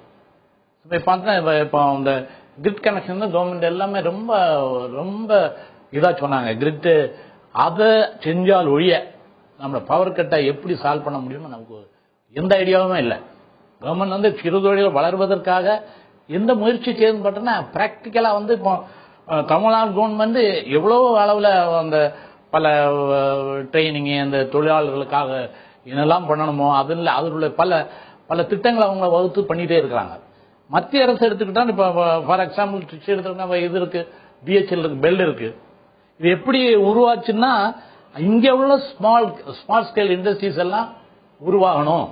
இப்போ பார்த்தா இப்போ இந்த கிரிட் கனெக்ஷன் தான் கவர்மெண்ட் எல்லாமே ரொம்ப ரொம்ப இதா சொன்னாங்க. கிரிட் அதை செஞ்சால் ஒழிய நம்ம பவர் கட்டை எப்படி சால்வ் பண்ண முடியும்னு நமக்கு எந்த ஐடியாவுமே இல்லை. கவர்மெண்ட் சிறு தொழில் வளர்வதற்காக எந்த முயற்சி செய்யுதுன்னு பார்த்தோன்னா பிராக்டிக்கலா இப்போ தமிழ்நாடு கவர்மெண்ட் எவ்வளவு அளவில் அந்த பல ட்ரைனிங் அந்த தொழிலாளர்களுக்காக என்னெல்லாம் பண்ணணுமோ அதில் உள்ள பல பல திட்டங்களை அவங்க வகுத்து பண்ணிட்டே இருக்கிறாங்க. மத்திய அரசு எடுத்துக்கிட்டா இப்போ ஃபார் எக்ஸாம்பிள் திருச்சி எடுத்துக்கிட்டா இது இருக்கு, பிஹெச்எல் இருக்கு, பெல் இருக்கு. இது எப்படி உருவாச்சுன்னா இங்க உள்ள ஸ்மால் ஸ்கேல் இண்டஸ்ட்ரீஸ் எல்லாம் உருவாகணும்,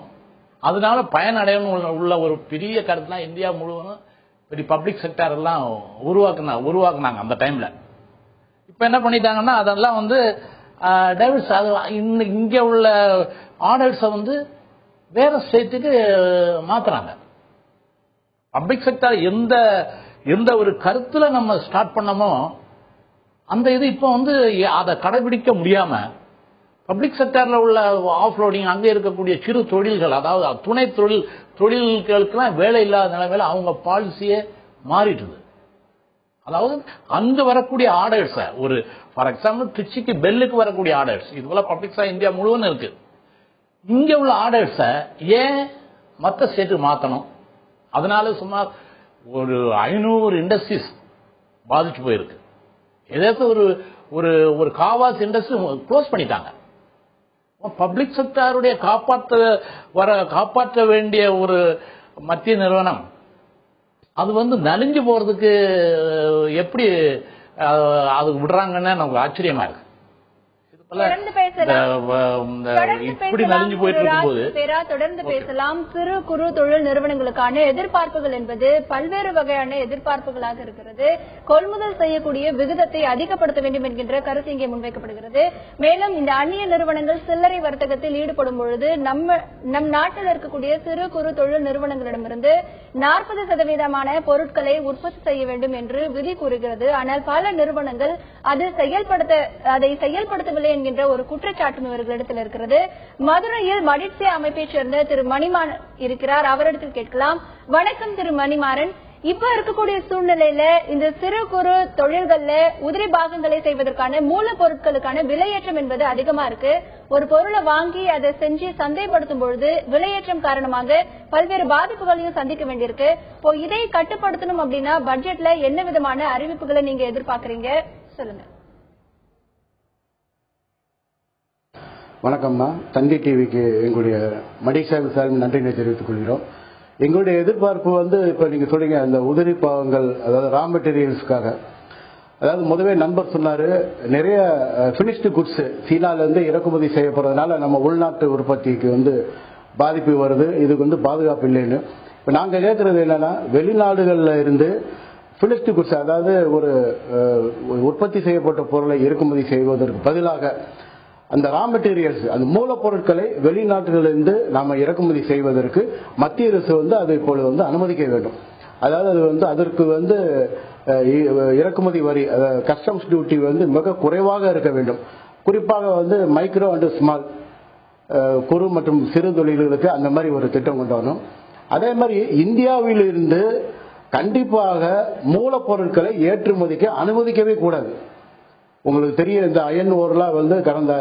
அதனால பயனடையணும் உள்ள ஒரு பெரிய கருத்துலாம் இந்தியா முழுவதும் பெரிய பப்ளிக் செக்டார் எல்லாம் உருவாக்குனாங்க அந்த டைம்ல. இப்ப என்ன பண்ணிட்டாங்கன்னா அதெல்லாம் வந்து டைவர்ஸ் இங்க உள்ள ஆர்டர்ஸை வந்து வேற ஸ்டேட்டுக்கு மாத்துறாங்க. பப்ளிக் செக்டார் எந்த ஒரு கருத்துல நம்ம ஸ்டார்ட் பண்ணமோ அந்த இது இப்ப வந்து அதை கடைபிடிக்க முடியாம பப்ளிக் செக்டார்ல உள்ள ஆஃப்லோடிங் அங்கே இருக்கக்கூடிய சிறு தொழில்கள், அதாவது துணை தொழில்களுக்கெல்லாம் வேலை இல்லாத நிலைமையில அவங்க பாலிசியே மாறிடுது. அதாவது அங்க வரக்கூடிய ஆர்டர்ஸ் ஒரு ஃபார் எக்ஸாம்பிள் திருச்சிக்கு பெல்லுக்கு வரக்கூடிய ஆர்டர்ஸ் இது போல பப்ளிக் செக்டார் இந்தியா முழுவதும் இருக்கு. இங்க உள்ள ஆர்டர்ஸ ஏன் மற்ற ஸ்டேட்டுக்கு மாத்தணும்? அதனால சுமார் ஒரு 500 இண்டஸ்ட்ரீஸ் பாதிச்சு போயிருக்கு. ஏதாச்சும் ஒரு காவாஸ் இண்டஸ்ட்ரி க்ளோஸ் பண்ணிட்டாங்க. பப்ளிக் செக்டாருடைய காப்பாற்ற வேண்டிய ஒரு மத்திய நிறுவனம் அது வந்து நலிஞ்சு போறதுக்கு எப்படி அது விடுறாங்கன்னு நமக்கு ஆச்சரியமா இருக்கு. இப்படி நலிஞ்சு போயிட்டு இருக்கும்போது தொடர்ந்து பேசலாம். சிறு குறு தொழில் நிறுவனங்களுக்கான எதிர்பார்ப்புகள் என்பது பல்வேறு வகையான எதிர்பார்ப்புகளாக இருக்கிறது. கொள்முதல் செய்யக்கூடிய விகிதத்தை அதிகப்படுத்த வேண்டும் என்கின்ற கருத்து இங்கே முன்வைக்கப்படுகிறது. மேலும் இந்த அந்நிய நிறுவனங்கள் சில்லறை வர்த்தகத்தில் ஈடுபடும் பொழுது நம் நாட்டில் இருக்கக்கூடிய சிறு குறு தொழில் நிறுவனங்களிடமிருந்து 40% பொருட்களை உற்பத்தி செய்ய வேண்டும் என்று விதி கூறுகிறது. ஆனால் பல நிறுவனங்கள் அதை செயல்படுத்தவில்லை என்கின்ற ஒரு குற்றச்சாட்டும் இவர்களிடத்தில் இருக்கிறது. மதுரையில் மடிட்சே அமைப்பைச் சேர்ந்த திரு மணிமாறன் இருக்கிறார். அவரிடத்தில் கேட்கலாம். வணக்கம் திரு மணிமாறன். இப்ப இருக்கக்கூடிய சூழ்நிலையில இந்த சிறு குறு தொழில்கள்ல உதிரி பாகங்களை செய்வதற்கான மூலப்பொருட்களுக்கான விலையேற்றம் என்பது அதிகமா இருக்கு. ஒரு பொருளை வாங்கி அதை செஞ்சு சந்தைப்படுத்தும் பொழுது விலையேற்றம் காரணமாக பல்வேறு பாதிப்புகளையும் சந்திக்க வேண்டியிருக்கு. இப்போ இதை கட்டுப்படுத்தணும் அப்படின்னா பட்ஜெட்ல என்ன விதமான அறிவிப்புகளை நீங்க எதிர்பார்க்கறீங்க, சொல்லுங்க. வணக்கம்மா. தந்தி டிவிக்கு எங்களுடைய மடிசாமி சார் நன்றினை தெரிவித்துக் கொள்கிறோம். எங்களுடைய எதிர்பார்ப்பு வந்து இப்ப நீங்க சொல்றீங்க அந்த உதிரி பாகங்கள், அதாவது ரா மெட்டீரியல்ஸ்க்காக, அதாவது முதவே நண்பர் சொன்னாரு நிறைய பினிஷ்டு குட்ஸ் சீனால இருந்து இறக்குமதி செய்யப்படுறதுனால நம்ம உள்நாட்டு உற்பத்திக்கு வந்து பாதிப்பு வருது, இதுக்கு வந்து பாதுகாப்பு இல்லைன்னு. இப்ப நாங்க கேட்கறது என்னன்னா வெளிநாடுகள்ல இருந்து பினிஷ்டு குட்ஸ், அதாவது ஒரு உற்பத்தி செய்யப்பட்ட பொருளை இறக்குமதி செய்வதற்கு பதிலாக அந்த ரா மெட்டீரியல்ஸ் அந்த மூலப்பொருட்களை வெளிநாட்டிலிருந்து நாம இறக்குமதி செய்வதற்கு மத்திய அரசு வந்து அதை இப்பொழுது வந்து அனுமதிக்க வேண்டும். அதாவது அது வந்து அதற்கு வந்து இறக்குமதி வரி, கஸ்டம்ஸ் டியூட்டி வந்து மிக குறைவாக இருக்க வேண்டும். குறிப்பாக வந்து மைக்ரோ அண்ட் ஸ்மால் குறு மற்றும் சிறு தொழில்களுக்கு அந்த மாதிரி ஒரு திட்டம் கொண்டு வரணும். அதே மாதிரி இந்தியாவிலிருந்து கண்டிப்பாக மூலப்பொருட்களை ஏற்றுமதிக்க அனுமதிக்கவே கூடாது. உங்களுக்கு தெரியும் இந்த அயன் ஓர்லாம் வந்து கடந்த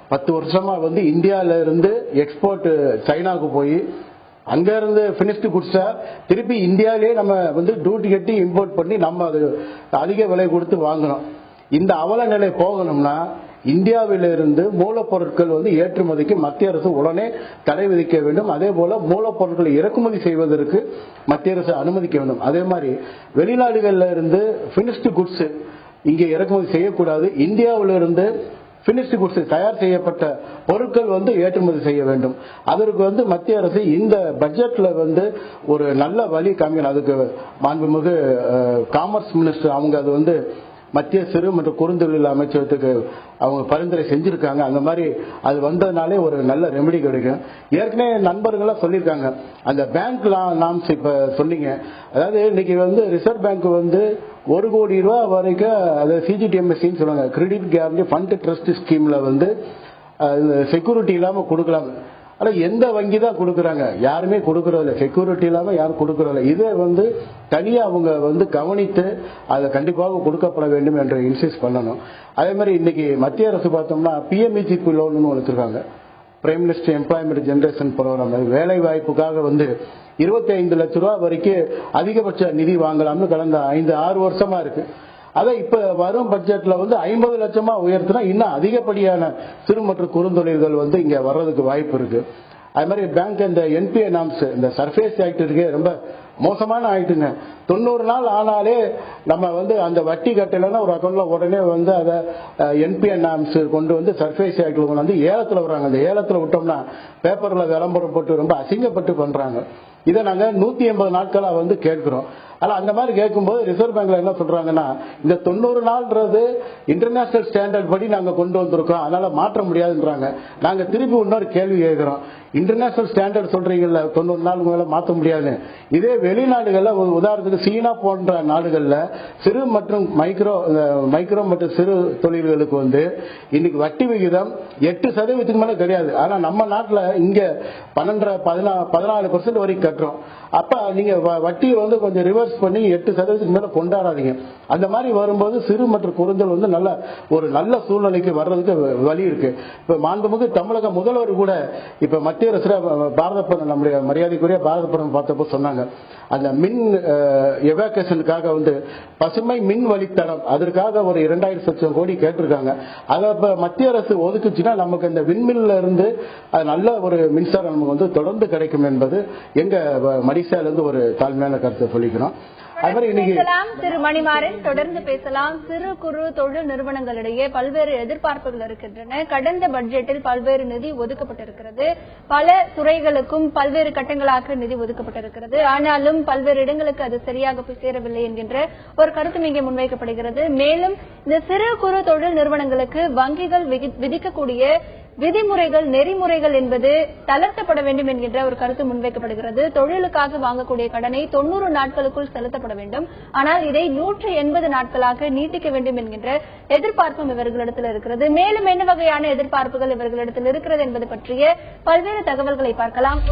10 வருஷமா வந்து இந்தியாவில இருந்து எக்ஸ்போர்ட் சைனாவுக்கு போய் அங்க இருந்து பினிஷ்டு குட்ஸ திருப்பி இந்தியாவிலேயே நம்ம வந்து டியூட்டி கட்டி இம்போர்ட் பண்ணி நம்ம அது அதிக விலை கொடுத்து வாங்கணும். இந்த அவல நிலை போகணும்னா இந்தியாவிலிருந்து மூலப்பொருட்கள் வந்து ஏற்றுமதிக்கு மத்திய அரசு உடனே தடை விதிக்க வேண்டும். அதே போல மூலப்பொருட்களை இறக்குமதி செய்வதற்கு மத்திய அரசு அனுமதிக்க வேண்டும். அதே மாதிரி வெளிநாடுகள்ல இருந்து பினிஷ்டு குட்ஸ் இங்கே இறக்குமதி செய்யக்கூடாது. இந்தியாவிலிருந்து பினிஷ்டு குட்ஸ் தயார் செய்யப்பட்ட பொருட்கள் வந்து ஏற்றுமதி செய்ய வேண்டும். அதற்கு வந்து மத்திய அரசு இந்த பட்ஜெட்ல வந்து ஒரு நல்ல வழி காமிக்கணும். அதுக்கு மாண்புமிகு காமர்ஸ் மினிஸ்டர் அவங்க அது வந்து மத்திய சிறு மற்றும் குறுந்தொழில் அமைச்சகத்துக்கு அவங்க பரிந்துரை செஞ்சிருக்காங்க. அந்த மாதிரி அது வந்ததுனாலே ஒரு நல்ல ரெமெடி கிடைக்கும். ஏற்கனவே நண்பர்கள்லாம் சொல்லியிருக்காங்க அந்த பேங்க் நாம்ஸ் இப்ப சொன்னீங்க. அதாவது இன்னைக்கு வந்து ரிசர்வ் பேங்க் வந்து 1 கோடி ரூபாய் வரைக்கும் அதாவது சிஜிடிஎம்எஸ்சின்னு சொல்லுவாங்க, கிரெடிட் கேரண்டி ஃபண்ட் ட்ரஸ்ட் ஸ்கீம்ல வந்து செக்யூரிட்டி இல்லாம கொடுக்கலாம். ஆனா எந்த வங்கி தான் கொடுக்கறாங்க? யாருமே கொடுக்கறதில்ல. செக்யூரிட்டி இல்லாம யாரும் கொடுக்கறதில்ல. இதை வந்து தனியா அவங்க வந்து கவனித்து அதை கண்டிப்பாக கொடுக்கப்பட வேண்டும் என்று இன்சிஸ்ட் பண்ணணும். அதே மாதிரி இன்னைக்கு மத்திய அரசு பார்த்தோம்னா பிஎம்இஜிபி லோன் வச்சிருக்காங்க, prime minister employment generation programme. வேலை வாய்ப்புக்காக வந்து 25 லட்சம் ரூபாய் வரைக்கும் அதிகபட்ச நிதி வாங்கலாம்னு கடந்த 5-6 வருஷமா இருக்கு. அதை இப்ப வரும் பட்ஜெட்ல வந்து 50 லட்சமா உயர்த்தினா இன்னும் அதிகப்படியான சிறு மற்றும் குறுந்தொழில்கள் வந்து இங்க வர்றதுக்கு வாய்ப்பு இருக்கு. அது மாதிரி பேங்க் இந்த என்பிஏ நாம்ஸ் இந்த சர்ஃபேஸ் ஆக்ட் இருக்கே ரொம்ப மோசமான ஆயிட்டுங்க. 90 நாள் ஆனாலே நம்ம வந்து அந்த வட்டி கட்டலைன்னா ஒரு அக்கௌண்ட்ல உடனே வந்து அதை என்பிஎன் நாம்ஸ் கொண்டு வந்து சர்ஃபேஸ் ஆக்டில் கொண்டு வந்து ஏலத்தில் வர்றாங்க. அந்த ஏலத்தில் விட்டோம்னா பேப்பர்ல விளம்பரம் போட்டு ரொம்ப அசிங்கப்பட்டு பண்றாங்க. இதை நாங்க 180 நாட்களா வந்து கேட்கிறோம். ஆனா அந்த மாதிரி கேட்கும்போது ரிசர்வ் பேங்க்ல என்ன சொல்றாங்கன்னா, இந்த 90 நாள்ன்றது இன்டர்நேஷனல் ஸ்டாண்டர்ட் படி நாங்க கொண்டு வந்திருக்கோம், அதனால மாற்ற முடியாதுன்றாங்க. நாங்க திருப்பி இன்னொரு கேள்வி கேட்கிறோம், இன்டர்நேஷனல் ஸ்டாண்டர்ட் சொல்றீங்கல்ல 90 நாள் மேல மாற்ற முடியாது. இதே வெளிநாடுகள்ல உதாரணத்துக்கு சீனா போன்ற நாடுகள்ல சிறு மற்றும் மைக்ரோ மற்றும் சிறு தொழில்களுக்கு வந்து இன்னைக்கு வட்டி விகிதம் 8% மேல கிடையாது. ஆனா நம்ம நாட்டுல இங்க 14% வரைக்கும் கட்டுறோம். அப்ப நீங்க வட்டியை வந்து கொஞ்சம் ரிவர்ஸ் பண்ணி 8% மேல கொண்டாடாதீங்க. அந்த மாதிரி வரும்போது சிறு மற்றும் குறுந்தொழில் வந்து ஒரு நல்ல சூழ்நிலைக்கு வர்றதுக்கு வழி இருக்கு. இப்ப மாண்புமிகு தமிழக முதல்வர் கூட இப்ப மத்திய அரசு நம்முடைய மரியாதைக்குரிய பாரத பிரதமர் பார்த்தப்போ சொன்னாங்க, அந்த மின் எவாக்குவேஷனுக்காக வந்து பசுமை மின் வழித்தடம் அதற்காக ஒரு 2000 லட்சம் கோடி கேட்டிருக்காங்க. அதை மத்திய அரசு ஒதுக்குச்சுன்னா நமக்கு இந்த விண்மில்ல இருந்து நல்ல ஒரு மின்சாரம் நமக்கு வந்து தொடர்ந்து கிடைக்கும் என்பது எங்க மடிசால இருந்து ஒரு தாழ்மையான கருத்தை சொல்லிக்கிறோம். திரு மணிமாறன் தொடர்ந்து பேசலாம். சிறு குறு தொழில் நிறுவனங்களிடையே பல்வேறு எதிர்பார்ப்புகள் இருக்கின்றன. கடந்த பட்ஜெட்டில் பல்வேறு நிதி ஒதுக்கப்பட்டிருக்கிறது. பல துறைகளுக்கும் பல்வேறு கட்டங்களாக நிதி ஒதுக்கப்பட்டிருக்கிறது. ஆனாலும் பல்வேறு இடங்களுக்கு அது சரியாக போய் சேரவில்லை என்கின்ற ஒரு கருத்தும் இங்கே முன்வைக்கப்படுகிறது. மேலும் இந்த சிறு குறு தொழில் நிறுவனங்களுக்கு வங்கிகள் விதிக்கக்கூடிய விதிமுறைகள் நெறிமுறைகள் என்பது தளர்த்தப்பட வேண்டும் என்கின்ற ஒரு கருத்து முன்வைக்கப்படுகிறது. தொழிலுக்காக வாங்கக்கூடிய கடனை 90 நாட்களுக்குள் செலுத்தப்பட வேண்டும். ஆனால் இதை 180 நாட்களாக நீட்டிக்க வேண்டும் என்கின்ற எதிர்பார்ப்பும் இவர்களிடத்தில் இருக்கிறது. மேலும் என்ன வகையான எதிர்பார்ப்புகள் இவர்களிடத்தில் இருக்கிறது என்பது பற்றிய பல்வேறு தகவல்களை பார்க்கலாம்.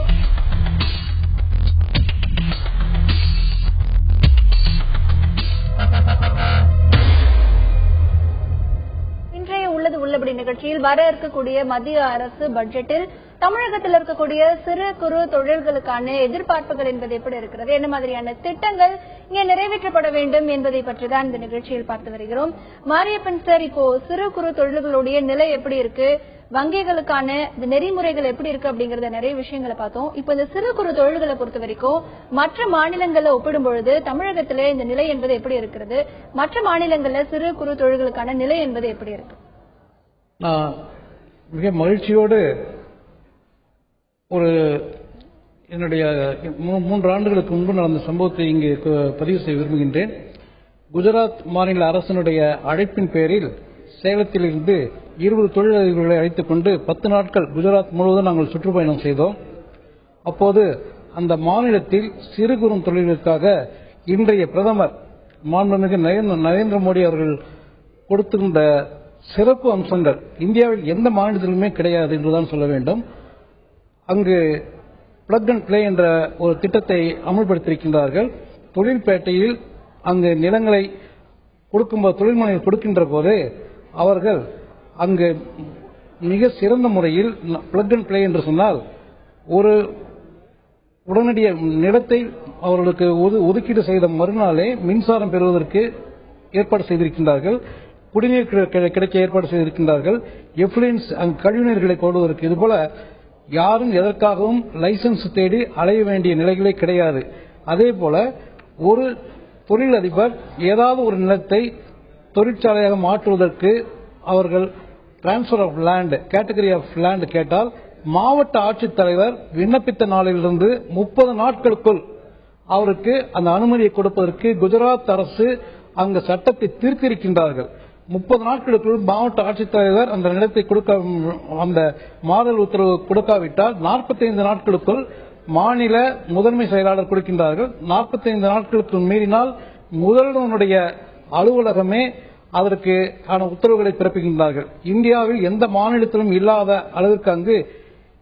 உள்ளபடி நிகழ்ச்சியில் வர இருக்கக்கூடிய மத்திய அரசு பட்ஜெட்டில் தமிழகத்தில் இருக்கக்கூடிய சிறு குறு தொழில்களுக்கான எதிர்பார்ப்புகள் என்பது எப்படி இருக்கிறது, என்ன மாதிரியான திட்டங்கள் இங்கே நிறைவேற்றப்பட வேண்டும் என்பதை பற்றி தான் இந்த நிகழ்ச்சியில் பார்த்து வருகிறோம். மாரியப்பன் சார், இப்போ சிறு குறு தொழில்களுடைய நிலை எப்படி இருக்கு, வங்கிகளுக்கான இந்த நெறிமுறைகள் எப்படி இருக்கு அப்படிங்கறத நிறைய விஷயங்களை பார்த்தோம். இப்ப இந்த சிறு குறு தொழில்களை பொறுத்த வரைக்கும் மற்ற மாநிலங்களை ஒப்பிடும் பொழுது தமிழகத்திலே இந்த நிலை என்பது எப்படி இருக்கிறது, மற்ற மாநிலங்கள்ல சிறு குறு தொழில்களுக்கான நிலை என்பது எப்படி இருக்கு? நான் மிக மகிழ்ச்சியோடு என்னுடைய 3 ஆண்டுகளுக்கு முன்பு நடந்த சம்பவத்தை இங்கு பதிவு செய்ய விரும்புகின்றேன். குஜராத் மாநில அரசினுடைய அழைப்பின் பேரில் சேலத்திலிருந்து 20 தொழிலதிபர்களை அழைத்துக் கொண்டு 10 நாட்கள் குஜராத் முழுவதும் நாங்கள் சுற்றுப்பயணம் செய்தோம். அப்போது அந்த மாநிலத்தில் சிறு குறு தொழில்களுக்காக இன்றைய பிரதமர் மாண்புமிகு நரேந்திர மோடி அவர்கள் கொடுத்திருந்த சிறப்பு அம்சங்கள் இந்தியாவில் எந்த மாநிலத்திலுமே கிடையாது என்றுதான் சொல்ல வேண்டும். அங்கு பிளக் அண்ட் பிளே என்ற ஒரு திட்டத்தை அமல்படுத்தியிருக்கின்றார்கள். தொழில்பேட்டையில் அங்கு நிலங்களை தொழில் முனைகள் கொடுக்கின்ற போது அவர்கள் அங்கு மிக சிறந்த முறையில் பிளக் அண்ட் பிளே என்று சொன்னால் ஒரு உடனடிய நிலத்தை அவர்களுக்கு ஒதுக்கீடு செய்த மறுநாளே மின்சாரம் பெறுவதற்கு ஏற்பாடு செய்திருக்கின்றார்கள். குடிநீர் கிடைக்க ஏற்பாடு செய்திருக்கின்றார்கள். எஃப்ளூயன்ஸ் கழிவுநீர்களை போடுவதற்கு. இதுபோல யாரும் எதற்காகவும் லைசன்ஸ் தேடி அலைய வேண்டிய நிலைகளே கிடையாது. அதே போல ஒரு தொழிலதிபர் ஏதாவது ஒரு நிலத்தை தொழிற்சாலையாக மாற்றுவதற்கு அவர்கள் transfer of land, category of land கேட்டால் மாவட்ட ஆட்சித்தலைவர் விண்ணப்பித்த நாளிலிருந்து 30 நாட்களுக்குள் அவருக்கு அந்த அனுமதியை கொடுப்பதற்கு குஜராத் அரசு அங்கு சட்டத்தை தீர்த்திருக்கின்றார்கள். 30 நாட்களுக்குள் மாவட்ட ஆட்சித்தலைவர் அந்த நிலத்தை அந்த மாறுதல் உத்தரவு கொடுக்காவிட்டால் 45 நாட்களுக்குள் மாநில முதன்மை செயலாளர் கொடுக்கின்றார்கள். 45 நாட்களுக்கு மீறினால் முதல்வனுடைய அலுவலகமே அதற்கு உத்தரவுகளை பிறப்பிக்கின்றார்கள். இந்தியாவில் எந்த மாநிலத்திலும் இல்லாத அளவிற்கு அங்கு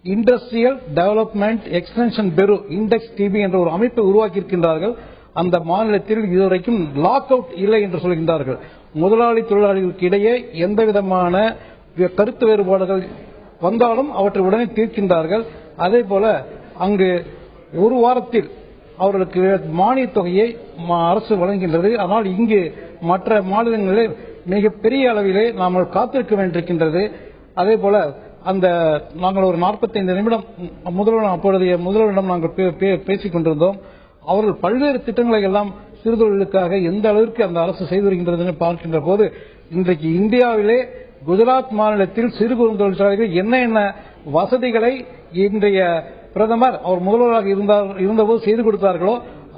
இண்டஸ்ட்ரியல் டெவலப்மெண்ட் எக்ஸ்டென்ஷன் பெரு இண்டெக்ஸ் டிபி என்ற ஒரு அமைப்பை உருவாக்கி இருக்கின்றார்கள். அந்த மாநிலத்தில் இதுவரைக்கும் லாக் அவுட் இல்லை என்று சொல்கின்றார்கள். முதலாளி தொழிலாளிகளுக்கு இடையே எந்த விதமான கருத்து வேறுபாடுகள் வந்தாலும் அவற்றை உடனே தீர்க்கின்றார்கள். அதே போல அங்கு ஒரு வாரத்தில் அவர்களுக்கு மானிய தொகையை அரசு வழங்குகின்றது. ஆனால் இங்கு மற்ற மாநிலங்களில் மிகப்பெரிய அளவிலே நாம் காத்திருக்க வேண்டியிருக்கின்றது. அதே போல நாங்கள் ஒரு 45 நிமிடம் முதல்வரிடம் நாங்கள் பேசிக் கொண்டிருந்தோம். அவர்கள் பல்வேறு திட்டங்களை எல்லாம் சிறு தொழிலுக்காக எந்த அளவிற்கு அந்த அரசு செய்து வருகின்றது பார்க்கின்ற போது இன்றைக்கு இந்தியாவிலே குஜராத் மாநிலத்தில் சிறு குறு தொழிற்சாலைகள் என்ன வசதிகளை இன்றைய பிரதமர் அவர் முதல்வராக இருந்தபோது செய்து கொடுத்தார்களோ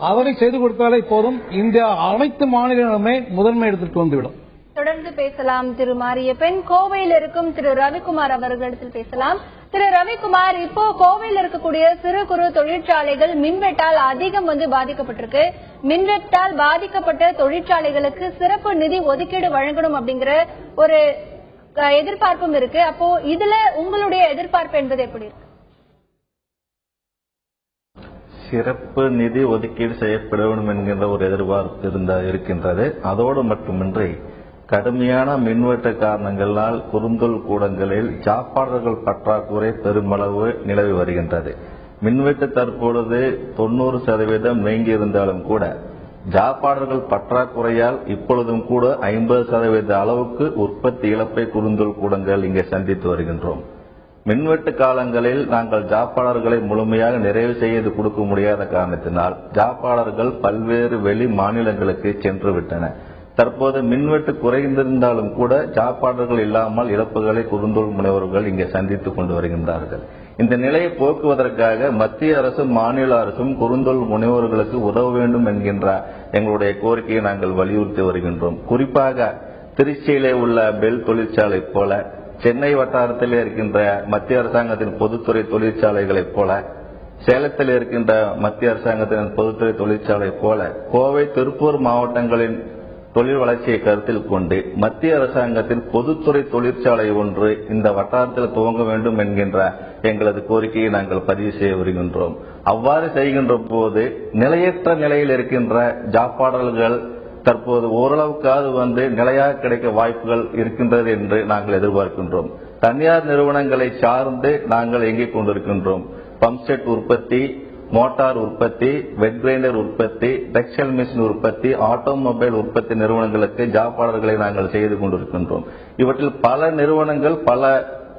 அதனை செய்து கொடுத்தாலே போதும் இந்தியா அனைத்து மாநிலங்களுமே முதன்மை இடத்திற்கு வந்துவிடும். தொடர்ந்து பேசலாம் திரு மாரியப்பன். கோவையில் இருக்கும் திரு ரவிக்குமார் அவர்களிடத்தில் பேசலாம். திரு ரவிக்குமார், இப்போ கோவையில் இருக்கக்கூடிய சிறு குறு தொழிற்சாலைகள் மின்வெட்டால் அதிகம் பாதிக்கப்பட்டிருக்கு. மின்வெட்டால் பாதிக்கப்பட்ட தொழிற்சாலைகளுக்கு சிறப்பு நிதி ஒதுக்கீடு வழங்கணும் அப்படிங்கிற ஒரு எதிர்பார்ப்பும் இருக்கு. அப்போ இதுல உங்களுடைய எதிர்பார்ப்பு என்பது எப்படி இருக்கு? சிறப்பு நிதி ஒதுக்கீடு செய்யப்பட வேண்டும் என்கின்ற ஒரு எதிர்பார்ப்பு இருக்கின்றது. அதோடு மட்டுமின்றி கடுமையான மின்வெட்டு காரணங்களால் குறுந்தொழில் கூடங்களில் ஜாப்பாளர்கள் பற்றாக்குறை பெருமளவு நிலவி வருகின்றது. மின்வெட்டு தற்பொழுது 90% நீங்கியிருந்தாலும் கூட ஜாப்பாளர்கள் பற்றாக்குறையால் இப்பொழுதும் கூட 50% அளவுக்கு உற்பத்தி இழப்பை குறுந்தொழில் கூடங்கள் இங்கே சந்தித்து வருகின்றோம். மின்வெட்டு காலங்களில் நாங்கள் ஜாப்பாளர்களை முழுமையாக நிறைவு செய்து கொடுக்க முடியாத காரணத்தினால் ஜாப்பாளர்கள் பல்வேறு வெளி மாநிலங்களுக்கு சென்று விட்டன. தற்போது மின்வெட்டு குறைந்திருந்தாலும் கூட ஜாப்பாளர்கள் இல்லாமல் இழப்புகளை குறுந்தொழில் முனைவர்கள் இங்கே சந்தித்துக் கொண்டு வருகின்றார்கள். இந்த நிலையை போக்குவதற்காக மத்திய அரசும் மாநில அரசும் குறுந்தொழில் முனைவோர்களுக்கு உதவ வேண்டும் என்கின்ற எங்களுடைய கோரிக்கையை நாங்கள் வலியுறுத்தி வருகின்றோம். குறிப்பாக திருச்சியிலே உள்ள பெல் தொழிற்சாலை போல, சென்னை வட்டாரத்தில் இருக்கின்ற மத்திய அரசாங்கத்தின் பொதுத்துறை தொழிற்சாலைகளைப் போல, சேலத்தில் இருக்கின்ற மத்திய அரசாங்கத்தின் பொதுத்துறை தொழிற்சாலை போல கோவை திருப்பூர் மாவட்டங்களின் தொழில் வளர்ச்சியை கருத்தில் கொண்டு மத்திய அரசாங்கத்தின் பொதுத்துறை தொழிற்சாலை ஒன்று இந்த வட்டாரத்தில் துவங்க வேண்டும் என்கின்ற எங்களது கோரிக்கையை நாங்கள் பதிவு செய்ய வருகின்றோம். அவ்வாறு செய்கின்ற போது நிலையற்ற நிலையில் இருக்கின்ற ஜாப்பாளர்கள் தற்போது ஓரளவுக்காவது நிலையாக கிடைக்க வாய்ப்புகள் இருக்கின்றது என்று நாங்கள் எதிர்பார்க்கின்றோம். தனியார் நிறுவனங்களை சார்ந்து நாங்கள் இயங்கிக் கொண்டிருக்கின்றோம். பம்ப்செட் உற்பத்தி, மோட்டார் உற்பத்தி, வெட் கிரைண்டர் உற்பத்தி, டெக்ஸ்டைல் மிஷின் உற்பத்தி, ஆட்டோமொபைல் உற்பத்தி நிறுவனங்களுக்கு ஜாப்பாளர்களை நாங்கள் செய்து கொண்டிருக்கின்றோம். இவற்றில் பல நிறுவனங்கள் பல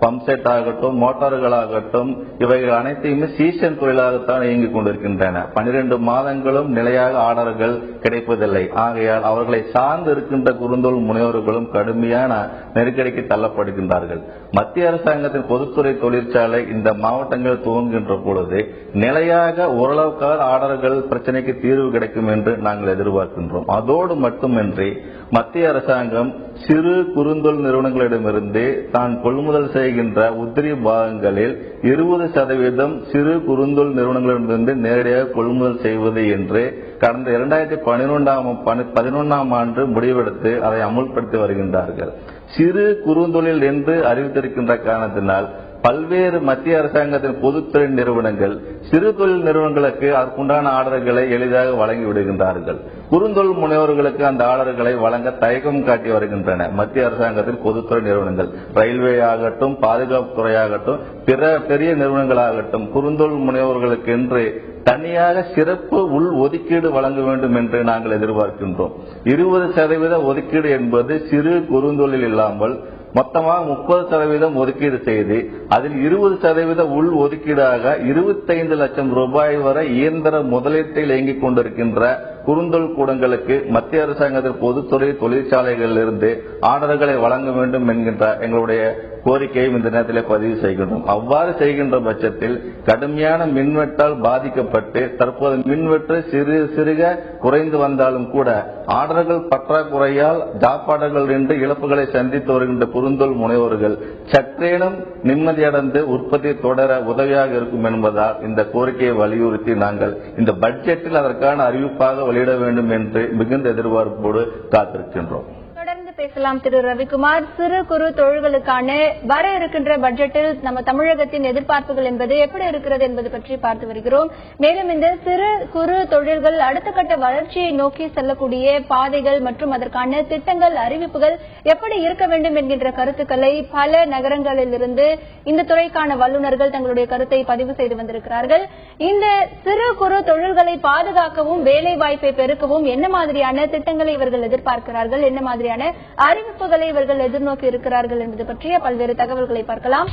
பம்ப்செட் ஆகட்டும், மோட்டார்களாகட்டும், இவைகள் அனைத்தையுமே சீசன் தொழிலாகத்தான் இயங்கிக் கொண்டிருக்கின்றன. 12 மாதங்களும் நிலையாக ஆர்டர்கள் கிடைப்பதில்லை. ஆகையால் அவர்களை சார்ந்து இருக்கின்ற குறுந்தொழில் முனைவோர்களும் கடுமையான நெருக்கடிக்கு தள்ளப்படுகின்றார்கள். மத்திய அரசாங்கத்தின் பொதுத்துறை தொழிற்சாலை இந்த மாவட்டங்கள் துவங்குகின்ற பொழுது நிலையாக ஓரளவுக்காக ஆர்டர்கள் பிரச்சனைக்கு தீர்வு கிடைக்கும் என்று நாங்கள் எதிர்பார்க்கின்றோம். அதோடு மட்டுமின்றி மத்திய அரசாங்கம் சிறு குறுந்தொழில் நிறுவனங்களிடமிருந்து தான் கொள்முதல் செய்கின்ற உதிரி பாகங்களில் 20% சிறு குறுந்தொழில் நிறுவனங்களிடமிருந்து நேரடியாக கொள்முதல் செய்வது என்று கடந்த 2011ஆம் ஆண்டு முடிவெடுத்து அதை அமுல்படுத்தி வருகின்றார்கள். சிறு குறுந்தொழில் என்று அறிவித்திருக்கின்ற காரணத்தினால் பல்வேறு மத்திய அரசாங்கத்தின் பொதுத்துறை நிறுவனங்கள் சிறு தொழில் நிறுவனங்களுக்கு அதற்குண்டான ஆர்டர்களை எளிதாக வழங்கி விடுகின்றார்கள். குறுந்தொழில் முனைவோர்களுக்கு அந்த ஆர்டர்களை வழங்க தயக்கம் காட்டி வருகின்றன மத்திய அரசாங்கத்தின் பொதுத்துறை நிறுவனங்கள். ரயில்வே ஆகட்டும், பாதுகாப்பு துறையாகட்டும், பிற பெரிய நிறுவனங்களாகட்டும் குறுந்தொழில் முனைவோர்களுக்கு என்று தனியாக சிறப்பு உள் ஒதுக்கீடு வழங்க வேண்டும் என்று நாங்கள் எதிர்பார்க்கின்றோம். 20% ஒதுக்கீடு என்பது சிறு குறுந்தொழில் இல்லாமல் மொத்தமாக 30% ஒதுக்கீடு செய்து அதில் 20% உள் ஒதுக்கீடாக 25 லட்சம் ரூபாய் வரை இயந்திர முதலீட்டில் இயங்கிக் கொண்டிருக்கின்ற குறுந்தொழில் கூடங்களுக்கு மத்திய அரசாங்கத்தின் பொதுத்துறை தொழிற்சாலைகளிலிருந்து ஆர்டர்களை வழங்க வேண்டும் என்கின்ற எங்களுடைய கோரிக்கையும் இந்த நேரத்தில் பதிவு செய்கின்றோம். அவ்வாறு செய்கின்ற பட்சத்தில் கடுமையான மின்வெட்டால் பாதிக்கப்பட்டு தற்போது மின்வெட்டு சிறுக குறைந்து வந்தாலும் கூட ஆர்டர்கள் பற்றாக்குறையால் ஜாப்பாளர்கள் என்று இழப்புகளை சந்தித்து வருகின்ற குறுந்தொழில் முனைவோர்கள் சற்றேனும் நிம்மதியடைந்து உற்பத்தி தொடர உதவியாக இருக்கும் என்பதால் இந்த கோரிக்கையை வலியுறுத்தி நாங்கள் இந்த பட்ஜெட்டில் அதற்கான அறிவிப்பாக வெளியிட வேண்டும் என்று மிகுந்த எதிர்பார்ப்போடு காத்திருக்கின்றோம். பேசலாம் திரு ரவிக்குமார். சிறு குறு தொழில்களுக்கான வர இருக்கின்ற பட்ஜெட்டில் நம்ம தமிழகத்தின் எதிர்பார்ப்புகள் என்பது எப்படி இருக்கிறது என்பது பற்றி பார்த்து வருகிறோம். மேலும் இந்த சிறு குறு தொழில்கள் அடுத்த கட்ட வளர்ச்சியை நோக்கி செல்லக்கூடிய பாதைகள் மற்றும் அதற்கான திட்டங்கள், அறிவிப்புகள் எப்படி இருக்க வேண்டும் என்கின்ற கருத்துக்களை பல நகரங்களில் இருந்து இந்த துறைக்கான வல்லுநர்கள் தங்களுடைய கருத்தை பதிவு செய்து வந்திருக்கிறார்கள். இந்த சிறு குறு தொழில்களை பாதுகாக்கவும் வேலை வாய்ப்பை பெருக்கவும் என்ன மாதிரியான திட்டங்களை இவர்கள் எதிர்பார்க்கிறார்கள், என்ன மாதிரியான அறிவிப்புகளை இவர்கள் எதிர்நோக்கி இருக்கிறார்கள் என்பது பற்றிய பல்வேறு தகவல்களை பார்க்கலாம்.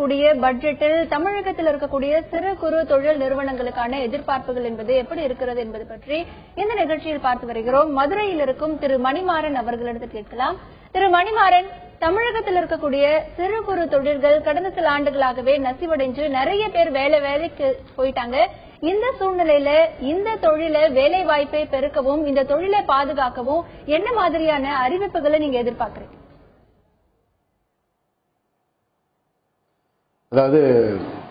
இருக்கக்கூடிய பட்ஜெட்டில் தமிழகத்தில் இருக்கக்கூடிய சிறு குறு தொழில் நிறுவனங்களுக்கான எதிர்பார்ப்புகள் என்பது எப்படி இருக்கிறது என்பது பற்றி இந்த நிகழ்ச்சியில் பார்த்து வருகிறோம். மதுரையில் இருக்கும் திரு மணிமாறன் அவர்களிடத்தில் கேட்கலாம். திரு மணிமாறன், தமிழகத்தில் இருக்கக்கூடிய சிறு குறு தொழில்கள் கடந்த சில ஆண்டுகளாகவே நசிவடைஞ்சு நிறைய பேர் வேலைக்கு போயிட்டாங்க. இந்த சூழ்நிலையில இந்த தொழிலை வேலை வாய்ப்பை பெருக்கவும் இந்த தொழிலை பாதுகாக்கவும் என்ன மாதிரியான அறிவிப்புகளை நீங்க எதிர்பார்க்கறீங்க? அதாவது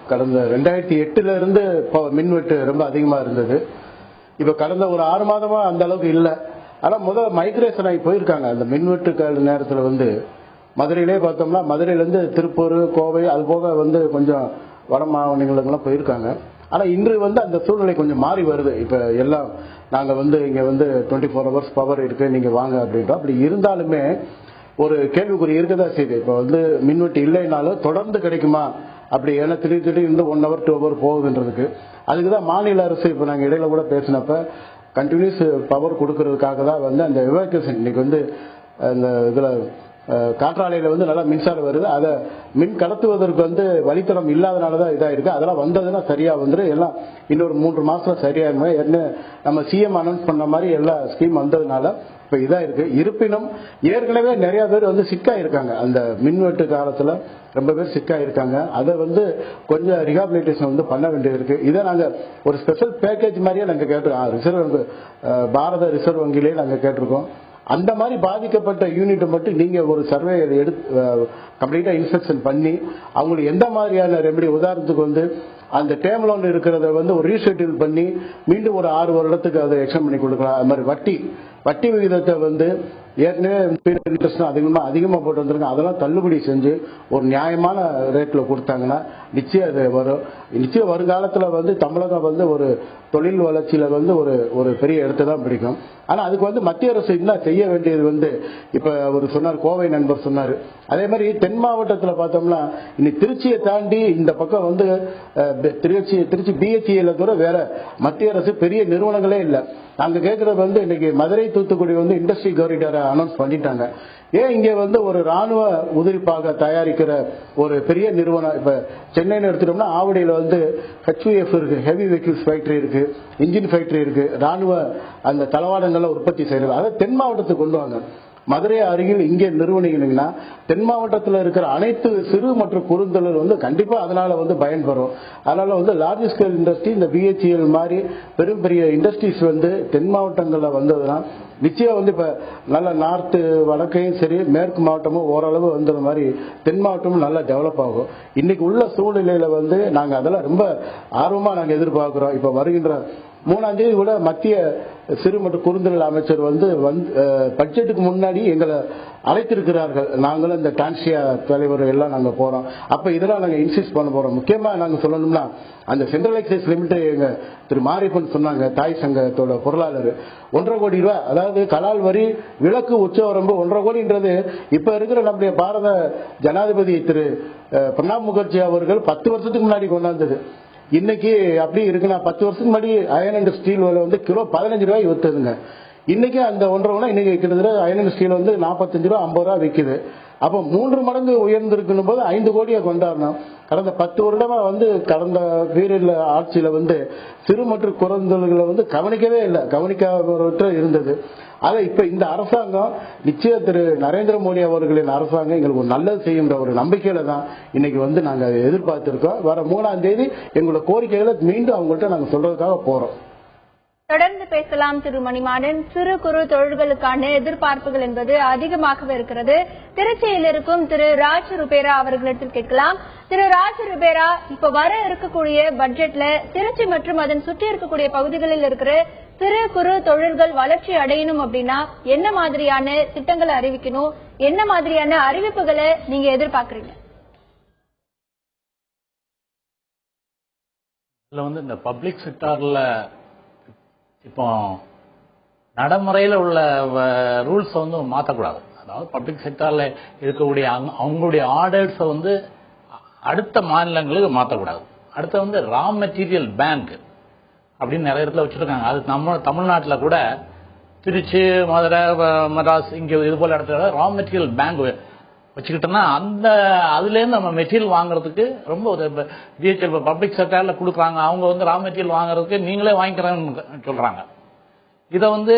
கடந்த 2008 இருந்து மின்வெட்டு ரொம்ப அதிகமா இருந்தது. இப்ப கடந்த ஒரு 6 மாதமா அந்த அளவுக்கு இல்ல. ஆனா முதல் மைக்ரேஷன் ஆகி போயிருக்காங்க. அந்த மின்வெட்டு நேரத்துல மதுரையிலே பார்த்தோம்னா மதுரையில இருந்து திருப்பூர், கோவை, அது போக கொஞ்சம் வட மாவட்டங்களுக்கெல்லாம் போயிருக்காங்க. ஆனா இன்று அந்த சூழ்நிலை கொஞ்சம் மாறி வருது. இப்ப எல்லாம் நாங்க இங்க 24 hours பவர் இருக்கு, நீங்க வாங்க அப்படின்றோம். அப்படி இருந்தாலுமே ஒரு கேள்விக்குறி இருக்கதான் செய்யுது. இப்ப மின்வெட்டு இல்லைனாலும் தொடர்ந்து கிடைக்குமா அப்படி, ஏன்னா திடீர்னு 1 hour 2 hour போகுதுன்றதுக்கு. அதுக்குதான் மாநில அரசு இப்ப நாங்க இடையில கூட பேசினப்ப கண்டினியூஸ் பவர் கொடுக்கறதுக்காக தான் அந்த எவாக்குவேஷன் இன்னைக்கு அந்த இதுல காற்றாலையில நல்லா மின்சாரம் வருது. அதை மின் கடத்துவதற்கு வழித்தடம் இல்லாதனாலதான் இதா இருக்கு. அதெல்லாம் வந்ததுன்னா சரியா எல்லாம் இன்னொரு 3 மாசம் சரியா என்ன நம்ம சிஎம் அனௌன்ஸ் பண்ண மாதிரி எல்லா ஸ்கீம் வந்ததுனால இப்ப இதா இருக்கு. இருப்பினும் ஏற்கனவே நிறைய பேர் சிக்கா இருக்காங்க. அந்த மின்வெட்டு காலத்துல ரொம்ப பேர் சிக்கா இருக்காங்க. அதை கொஞ்சம் ரிஹாபிலிட்டேஷன் பண்ண வேண்டியது இருக்கு. இதை நாங்க ஒரு ஸ்பெஷல் பேக்கேஜ் மாதிரியே நாங்க கேட்டிருக்கோம். பாரத ரிசர்வ் வங்கியிலேயே நாங்க கேட்டிருக்கோம். அந்த மாதிரி பாதிக்கப்பட்ட யூனிட் மட்டும் நீங்க ஒரு சர்வே எடுத்து கம்ப்ளீட்டா இன்ஸ்பெக்ஷன் பண்ணி அவங்களுக்கு எந்த மாதிரியான ரெமெடி, உதாரணத்துக்கு அந்த டேம் லோன் இருக்கிறத ஒரு ரீஷெட்யூல் பண்ணி மீண்டும் ஒரு 6 வருடத்துக்கு அதை எக்ஸ்டெண்ட் பண்ணி கொடுக்கலாம். அது மாதிரி வட்டி விகிதத்தை ஏற்கனவே அதிகமா போட்டு வந்திருக்காங்க, அதெல்லாம் தள்ளுபடி செஞ்சு ஒரு நியாயமான ரேட்ல கொடுத்தாங்கன்னா நிச்சயம் அது வரும். நிச்சயம் வருங்காலத்துல தமிழகம் ஒரு தொழில் வளர்ச்சியில ஒரு பெரிய இடத்தை தான் பிடிக்கும். ஆனா அதுக்கு மத்திய அரசு என்ன செய்ய வேண்டியது இப்ப அவர் சொன்னார், கோவை நண்பர் சொன்னாரு. அதே மாதிரி தென் மாவட்டத்துல பார்த்தோம்னா இன்னைக்கு திருச்சியை தாண்டி இந்த பக்கம் திருச்சி பிஹெச்இல கூட வேற மத்திய அரசு பெரிய நிறுவனங்களே இல்ல. நாங்க கேட்கறது இன்னைக்கு மதுரை தூத்துக்குடி இண்டஸ்ட்ரி காரிடாரை அனௌன்ஸ் பண்ணிட்டாங்க. ஏன் இங்க ஒரு ராணுவ உதிரிப்பாக தயாரிக்கிற ஒரு பெரிய நிறுவனம் இப்ப சென்னைன்னு எடுத்துட்டோம்னா ஆவடியில HVF இருக்கு, ஹெவி வெஹிக்கிள்ஸ் ஃபேக்டரி இருக்கு, இன்ஜின் ஃபேக்டரி இருக்கு, ராணுவ அந்த தளவாடங்களை உற்பத்தி செய்யறது. அதை தென் மாவட்டத்துக்கு கொண்டு வாங்க. மதுரை அருகில் இங்கே நிறுவனீங்கன்னா தென் மாவட்டத்தில் இருக்கிற அனைத்து சிறு மற்றும் குறுந்தொழில் கண்டிப்பா அதனால பயன்பெறும். அதனால லார்ஜ் ஸ்கேல் இண்டஸ்ட்ரி இந்த பிஹெச்இஎல் மாதிரி பெரும் பெரிய இண்டஸ்ட்ரீஸ் தென் மாவட்டங்கள்ல வந்ததுன்னா நிச்சயம் இப்ப நல்ல நார்த்து வடக்கையும் சரி மேற்கு மாவட்டமும் ஓரளவு வந்த மாதிரி தென் மாவட்டமும் நல்லா டெவலப் ஆகும். இன்னைக்கு உள்ள சூழ்நிலையில நாங்க அதெல்லாம் ரொம்ப ஆர்வமா நாங்க எதிர்பார்க்கிறோம். இப்ப வருகின்ற 3ஆம் தேதி கூட மத்திய சிறு மற்றும் குறுந்தொழில் அமைச்சர் பட்ஜெட்டுக்கு முன்னாடி எங்களை அழைத்திருக்கிறார்கள். நாங்களும் இந்த டான்சியா தலைவர் எல்லாம் நாங்க போறோம். அப்ப இதெல்லாம் நாங்க இன்சிஸ்ட் பண்ண போறோம். முக்கியமா நாங்க சொல்லணும்னா அந்த சென்ட்ரல் எக்ஸைஸ் லிமிட் எங்க திரு மாரியப்பன் சொன்னாங்க, தாய் சங்கத்தோட பொருளாளர், 1.5 கோடி ரூபாய், அதாவது கலால் வரி விலக்கு உச்சவரம்பு 1.5 கோடின்றது இப்ப இருக்கிற நம்முடைய பாரத ஜனாதிபதி திரு பிரணாப் முகர்ஜி அவர்கள் 10 வருஷத்துக்கு முன்னாடி கொண்டாந்தது. இன்னைக்கு அப்படி இருக்குன்னா 10 வருஷத்துக்கு முன்னாடி அயன் அண்ட் ஸ்டீல் கிலோ 15 ரூபாய் வித்துதுங்க. இன்னைக்கு அந்த 1.5 இன்னைக்கு கிட்டத்தட்ட அயன் அண்ட் ஸ்டீல் 45 ரூபா 50 ரூபா விற்குது. அப்ப 3 மடங்கு உயர்ந்திருக்கும் போது 5 கோடியை கொண்டாடணும். கடந்த 10 வருடமா கடந்த பீரியட்ல ஆட்சியில சிறு மற்றும் குறுந்தொழில்களை கவனிக்கவே இல்லை, கவனிக்காத இருந்தது. ஆக இப்ப இந்த அரசாங்கம் நிச்சயம் திரு நரேந்திர மோடி அவர்களின் அரசாங்கம் எங்களுக்கு ஒரு நல்லது செய்யுன்ற ஒரு நம்பிக்கையில தான் இன்னைக்கு நாங்க எதிர்பார்த்திருக்கோம். வர 3ஆம் தேதி எங்களோட கோரிக்கைகளை மீண்டும் அவங்கள்ட்ட நாங்க சொல்றதுக்காக போறோம். தொடர்ந்து பேசலாம் திரு மணிமாறன். சிறு குறு தொழில்களுக்கான எதிர்பார்ப்புகள் என்பது அதிகமாகவே இருக்கிறது. திருச்சியில் இருக்கும் திரு ராஜ் ருபேரா அவர்களிடத்தில் கேட்கலாம். திரு ராஜ் ருபேரா, இப்ப வர இருக்கக்கூடிய பட்ஜெட்ல திருச்சி மற்றும் அதன் சுற்றி இருக்கக்கூடிய பகுதிகளில் இருக்கிற சிறு குறு தொழில்கள் வளர்ச்சி அடையணும் அப்படின்னா என்ன மாதிரியான திட்டங்களை அறிவிக்கணும், என்ன மாதிரியான அறிவிப்புகளை நீங்க எதிர்பார்க்கறீங்க? இந்த பப்ளிக் செக்டார்ல இப்போ நடைமுறையில் உள்ள ரூல்ஸ் மாற்றக்கூடாது. அதாவது பப்ளிக் செக்டார்ல இருக்கக்கூடிய அவங்களுடைய ஆர்டர்ஸை அடுத்த மாநிலங்களுக்கு மாற்றக்கூடாது. அடுத்து ரா மெட்டீரியல் பேங்க் அப்படின்னு நிறைய இடத்துல வச்சிருக்காங்க. அது நம்ம தமிழ்நாட்டில் கூட திருச்சி, மதுரை, மெட்ராஸ் இங்கே இது போல இடத்துல ரா மெட்டீரியல் பேங்க் வச்சுக்கிட்டோம்னா அந்த அதுலேருந்து நம்ம மெட்டீரியல் வாங்குறதுக்கு ரொம்ப பிஹெச்எல் பப்ளிக் செக்டர்ல கொடுக்குறாங்க. அவங்க வந்து ரா மெட்டீரியல் வாங்குறதுக்கு நீங்களே வாங்கிக்கிறேன்னு சொல்றாங்க. இதை வந்து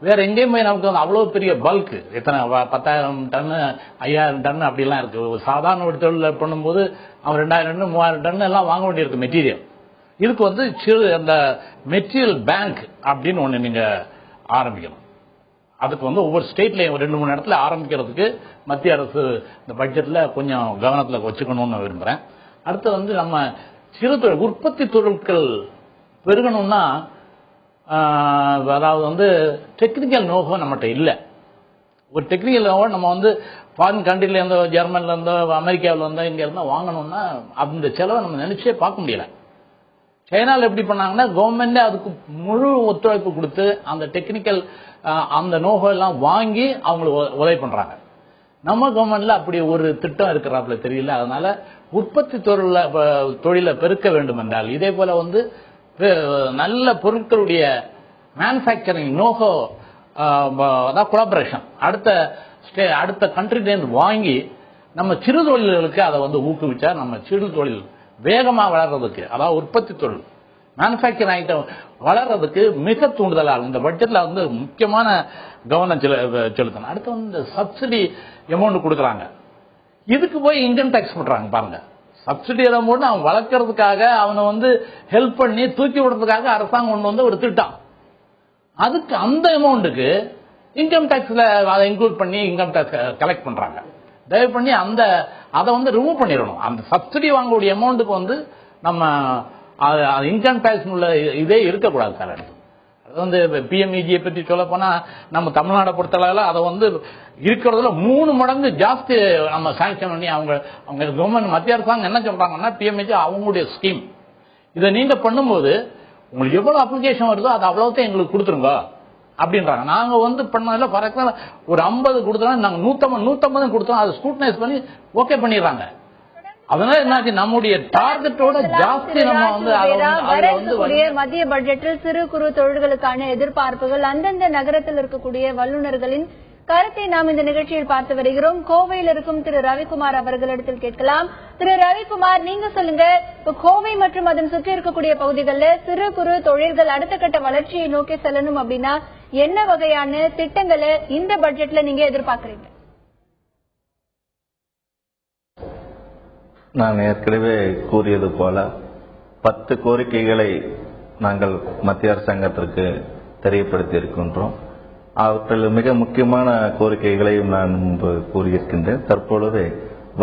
வேற எங்கேயும் போய் நமக்கு வந்து அவ்வளவு பெரிய பல்க் எத்தனை 10,000 டன்னு 5,000 டன் அப்படிலாம் இருக்கு. ஒரு சாதாரண ஒரு தொழில் பண்ணும்போது அவன் 2,000 டன் 3,000 டன் எல்லாம் வாங்க வேண்டியிருக்கு மெட்டீரியல். இதுக்கு வந்து அந்த மெட்டீரியல் பேங்க் அப்படின்னு ஒண்ணு நீங்க ஆரம்பிக்கணும். அதுக்கு வந்து ஒவ்வொரு ஸ்டேட்லயும் 2-3 இடத்துல ஆரம்பிக்கிறதுக்கு மத்திய அரசு இந்த பட்ஜெட்ல கொஞ்சம் கவனத்தில் வச்சுக்கணும்னு விரும்புறேன். அடுத்து வந்து நம்ம சிறு தொழில் உற்பத்தி தொழில்கள் பெருகணும்னா அதாவது வந்து டெக்னிக்கல் நோகோ நம்மகிட்ட இல்லை. ஒரு டெக்னிக்கல் நோகோ நம்ம வந்து ஃபாரின் கண்ட்ரில இருந்தோ ஜெர்மன்ல இருந்தோ அமெரிக்காவில் இருந்தோ இங்க இருந்தா வாங்கணும்னா அந்த செலவை நம்ம நினைச்சே பார்க்க முடியல. சைனாவில் எப்படி பண்ணாங்கன்னா கவர்மெண்டே அதுக்கு முழு ஒத்துழைப்பு கொடுத்து அந்த டெக்னிக்கல் அந்த நோகோ எல்லாம் வாங்கி அவங்களுக்கு உதவி பண்றாங்க. நம்ம கவர்மெண்ட்ல அப்படி ஒரு திட்டம் இருக்கிறாப்புல தெரியல. அதனால உற்பத்தி தொழிலை பெருக்க வேண்டும் என்றால் இதே போல வந்து நல்ல பொருட்களுடைய மேனுஃபேக்சரிங் நோகோ கொலாபரேஷன் அடுத்த கண்ட்ரிலேருந்து வாங்கி நம்ம சிறு தொழில்களுக்கு அதை வந்து ஊக்குவிச்சா நம்ம சிறு தொழில் வேகமா வளர்றதுக்கு அதாவது உற்பத்தி தொழில் மேனுஃபேக்சரிங் ஐட்டம் வளர்றதுக்கு மிக தூண்டுதலாகும். இந்த பட்ஜெட்ல வந்து முக்கியமான கவனம் செலுத்தணும். அடுத்து வந்து இந்த சப்சிடி அமௌண்ட் கொடுக்குறாங்க. இதுக்கு போய் இன்கம் டேக்ஸ் பண்றாங்க பாருங்க. சப்சிடி அமௌண்ட் அவன் வளர்க்கறதுக்காக அவனை வந்து ஹெல்ப் பண்ணி தூக்கி விடுறதுக்காக அரசாங்கம் கொண்டு வந்து ஒரு திட்டம். அதுக்கு அந்த அமௌண்ட்டுக்கு இன்கம் டேக்ஸ்ல அதை இன்க்ளூட் பண்ணி இன்கம் டேக்ஸ் கலெக்ட் பண்றாங்க. தயவு பண்ணி அதை வந்து ரிமூவ் பண்ணிடணும். அந்த சப்சிடி வாங்கக்கூடிய அமௌண்ட்டுக்கு வந்து நம்ம இன்கம் டேக்ஸ் உள்ள இதே இருக்கக்கூடாது சார். அது வந்து பிஎம்இஜியை பற்றி சொல்ல போனா நம்ம தமிழ்நாடை பொறுத்தளவில் அதை வந்து இருக்கிறதுல 3 மடங்கு ஜாஸ்தி நம்ம சாங்ஷன் பண்ணி அவங்க கவர்மெண்ட் மத்திய அரசாங்கம் என்ன சொல்றாங்கன்னா பிஎம்இஜி அவங்களுடைய ஸ்கீம் இதை நீங்க பண்ணும்போது உங்களுக்கு எவ்வளவு அப்ளிகேஷன் வருதோ அது அவ்வளவுதான் எங்களுக்கு கொடுத்துருங்க அப்படின்றாங்க. நாங்க வந்து பண்ணல ஃபார் எக்ஸாம்பிள் ஒரு 50 கொடுத்தோம், நாங்க 150 கொடுத்தோம், அதை ஸ்க்ரூட்டனைஸ் பண்ணி ஓகே பண்ணிடுறாங்க. அதனால என்னாச்சு நம்முடைய டார்கெட்டோட ஜாஸ்தி நம்ம வந்து மத்திய பட்ஜெட்டில் சிறு குறு தொழில்களுக்கான எதிர்பார்ப்புகள் அந்தந்த நகரத்தில் இருக்கக்கூடிய வல்லுநர்களின் கருத்தை நாம் இந்த நிகழ்ச்சியில் பார்த்து வருகிறோம். கோவையில் இருக்கும் திரு ரவிக்குமார் அவர்களிடத்தில் கேட்கலாம். திரு ரவிக்குமார், நீங்க சொல்லுங்க, இப்ப கோவை மற்றும் அதன் சுற்றி இருக்கக்கூடிய பகுதிகளில் சிறு குறு தொழில்கள் அடுத்த கட்ட வளர்ச்சியை நோக்கி செல்லணும் அப்படின்னா என்ன வகையான திட்டங்களை இந்த பட்ஜெட்ல நீங்க எதிர்பார்க்கறீங்க? நான் ஏற்கனவே கூறியது போல 10 கோரிக்கைகளை நாங்கள் மத்திய அரசாங்கத்திற்கு தெரியப்படுத்தி இருக்கின்றோம். அவற்றில் மிக முக்கியமான கோரிக்கைகளையும் நான் முன்பு கூறியிருக்கின்றேன். தற்பொழுது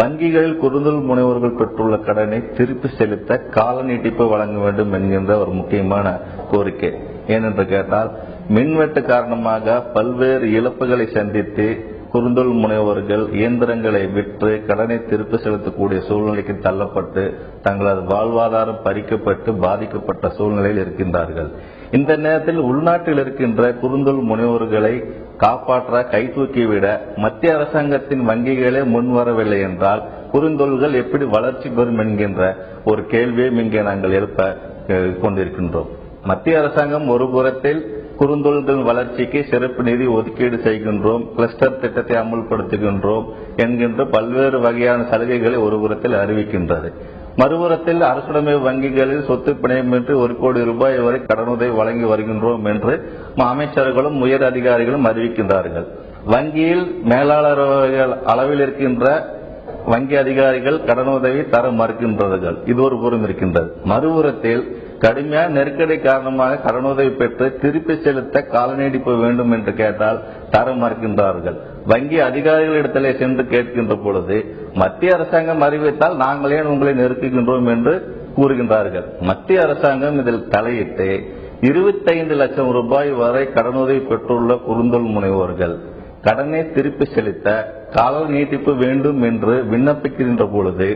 வங்கிகளில் குறுந்தொழில் முனைவோர்கள் பெற்றுள்ள கடனை திருப்பி செலுத்த கால நீட்டிப்பு வழங்க வேண்டும் என்கின்ற ஒரு முக்கியமான கோரிக்கை. ஏனென்று கேட்டால் மின்வெட்டு காரணமாக பல்வேறு இழப்புகளை சந்தித்து குறுந்தொழில் முனைவோர்கள் இயந்திரங்களை விற்று கடனை திருப்பி செலுத்தக்கூடிய சூழ்நிலைக்கு தள்ளப்பட்டு தங்களது வாழ்வாதாரம் பறிக்கப்பட்டு பாதிக்கப்பட்ட சூழ்நிலையில் இருக்கின்றார்கள். இந்த நேரத்தில் உள்நாட்டில் இருக்கின்ற குறுந்தொழில் முனைவோர்களை காப்பாற்ற கைதூக்கிவிட மத்திய அரசாங்கத்தின் வங்கிகளே முன்வரவில்லை என்றால் குறுந்தொழில்கள் எப்படி வளர்ச்சி பெறும் என்கின்ற ஒரு கேள்வியை இங்கே நாங்கள் எழுப்ப கொண்டிருக்கின்றோம். மத்திய அரசாங்கம் ஒரு புறத்தில் குறுந்தொழில்கள் வளர்ச்சிக்கு சிறப்பு நிதி ஒதுக்கீடு செய்கின்றோம், கிளஸ்டர் திட்டத்தை அமுல்படுத்துகின்றோம் என்கின்ற பல்வேறு வகையான சலுகைகளை ஒரு புறத்தில் அறிவிக்கின்றது. மறுபுறத்தில் அரசுடைமை வங்கிகளில் சொத்து பிணையமின்றி 1 கோடி ரூபாய் வரை கடனுதவி வழங்கி வருகின்றோம் என்று அமைச்சர்களும் உயர் அதிகாரிகளும் அறிவிக்கின்றார்கள். வங்கியில் மேலாளர்கள் அளவில் இருக்கின்ற வங்கி அதிகாரிகள் கடனுதவி தர மறுக்கின்றார்கள். இது ஒரு புறம் இருக்கின்றது. மறுபுறத்தில் கடுமையான நெருக்கடி காரணமாக கடனுதவி பெற்று திருப்பி செலுத்த கால நீடிப்பு வேண்டும் என்று கேட்டால் தர மறுக்கின்றார்கள். வங்கி அதிகாரிகளிடத்திலே சென்று கேட்கின்ற பொழுது மத்திய அரசாங்கம் அறிவித்தால் நாங்கள் ஏன் உங்களை நெருக்குகின்றோம் என்று கூறுகின்றார்கள். மத்திய அரசாங்கம் இதில் தலையிட்டு 25 லட்சம் ரூபாய் வரை கடனுதவி பெற்றுள்ள குறுந்தொழில் முனைவோர்கள் கடனை திருப்பி செலுத்த கால நீட்டிப்பு வேண்டும் என்று விண்ணப்பிக்கின்ற பொழுது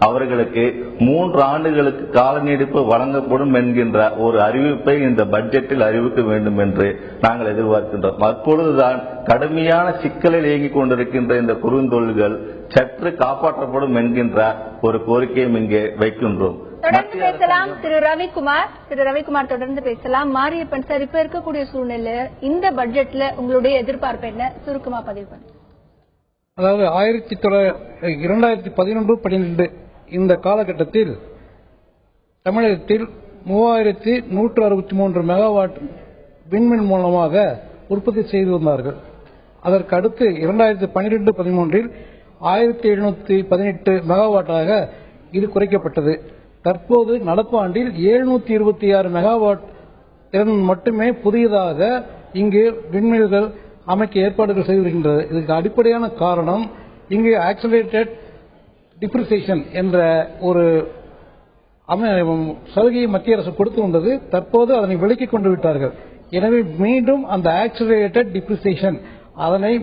அவர்களுக்கு 3 ஆண்டுகளுக்கு கால நீட்டிப்பு வழங்கப்படும் என்கின்ற ஒரு அறிவிப்பை இந்த பட்ஜெட்டில் அறிவிக்க வேண்டும் என்று நாங்கள் எதிர்பார்க்கின்றோம். அப்பொழுதுதான் கடுமையான சிக்கலில் இயங்கிக் கொண்டிருக்கின்ற இந்த குறுந்தொழில்கள் சற்று காப்பாற்றப்படும் என்கின்ற ஒரு கோரிக்கையும் இங்கே வைக்கின்றோம். தொடர்ந்து பேசலாம் திரு ரவிக்குமார் தொடர்ந்து பேசலாம். மாரியப்பன் சார், இப்ப இருக்கக்கூடிய சூழ்நிலை இந்த பட்ஜெட்ல உங்களுடைய எதிர்பார்ப்பு என்ன, சுருக்கமா பதிவு பண்ணுங்க. அதாவது 2011-12 இந்த காலகட்டத்தில் தமிழகத்தில் 3163 மெகாவாட் விண்மின் மூலமாக உற்பத்தி செய்து வந்தார்கள். அதற்கு அடுத்து 2012-13 1718 மெகாவாட்டாக இது குறைக்கப்பட்டது. தற்போது நடப்பு ஆண்டில் 726 மெகாவாட் திறன் மட்டுமே புதியதாக இங்கு விண்மில்கள் அமைக்க ஏற்பாடுகள் செய்து வருகின்றது. இதுக்கு அடிப்படையான காரணம் இங்கு ஆக்சிலரேட்டட் டிப்ரிசியேஷன் என்ற ஒரு சலுகையை மத்திய அரசு கொடுத்து வந்தது. தற்போது அதனை விலக்கிக் கொண்டு விட்டார்கள். எனவே மீண்டும் அந்த ஆக்சிலரேட்டட் டிப்ரிசியேஷன் அதனை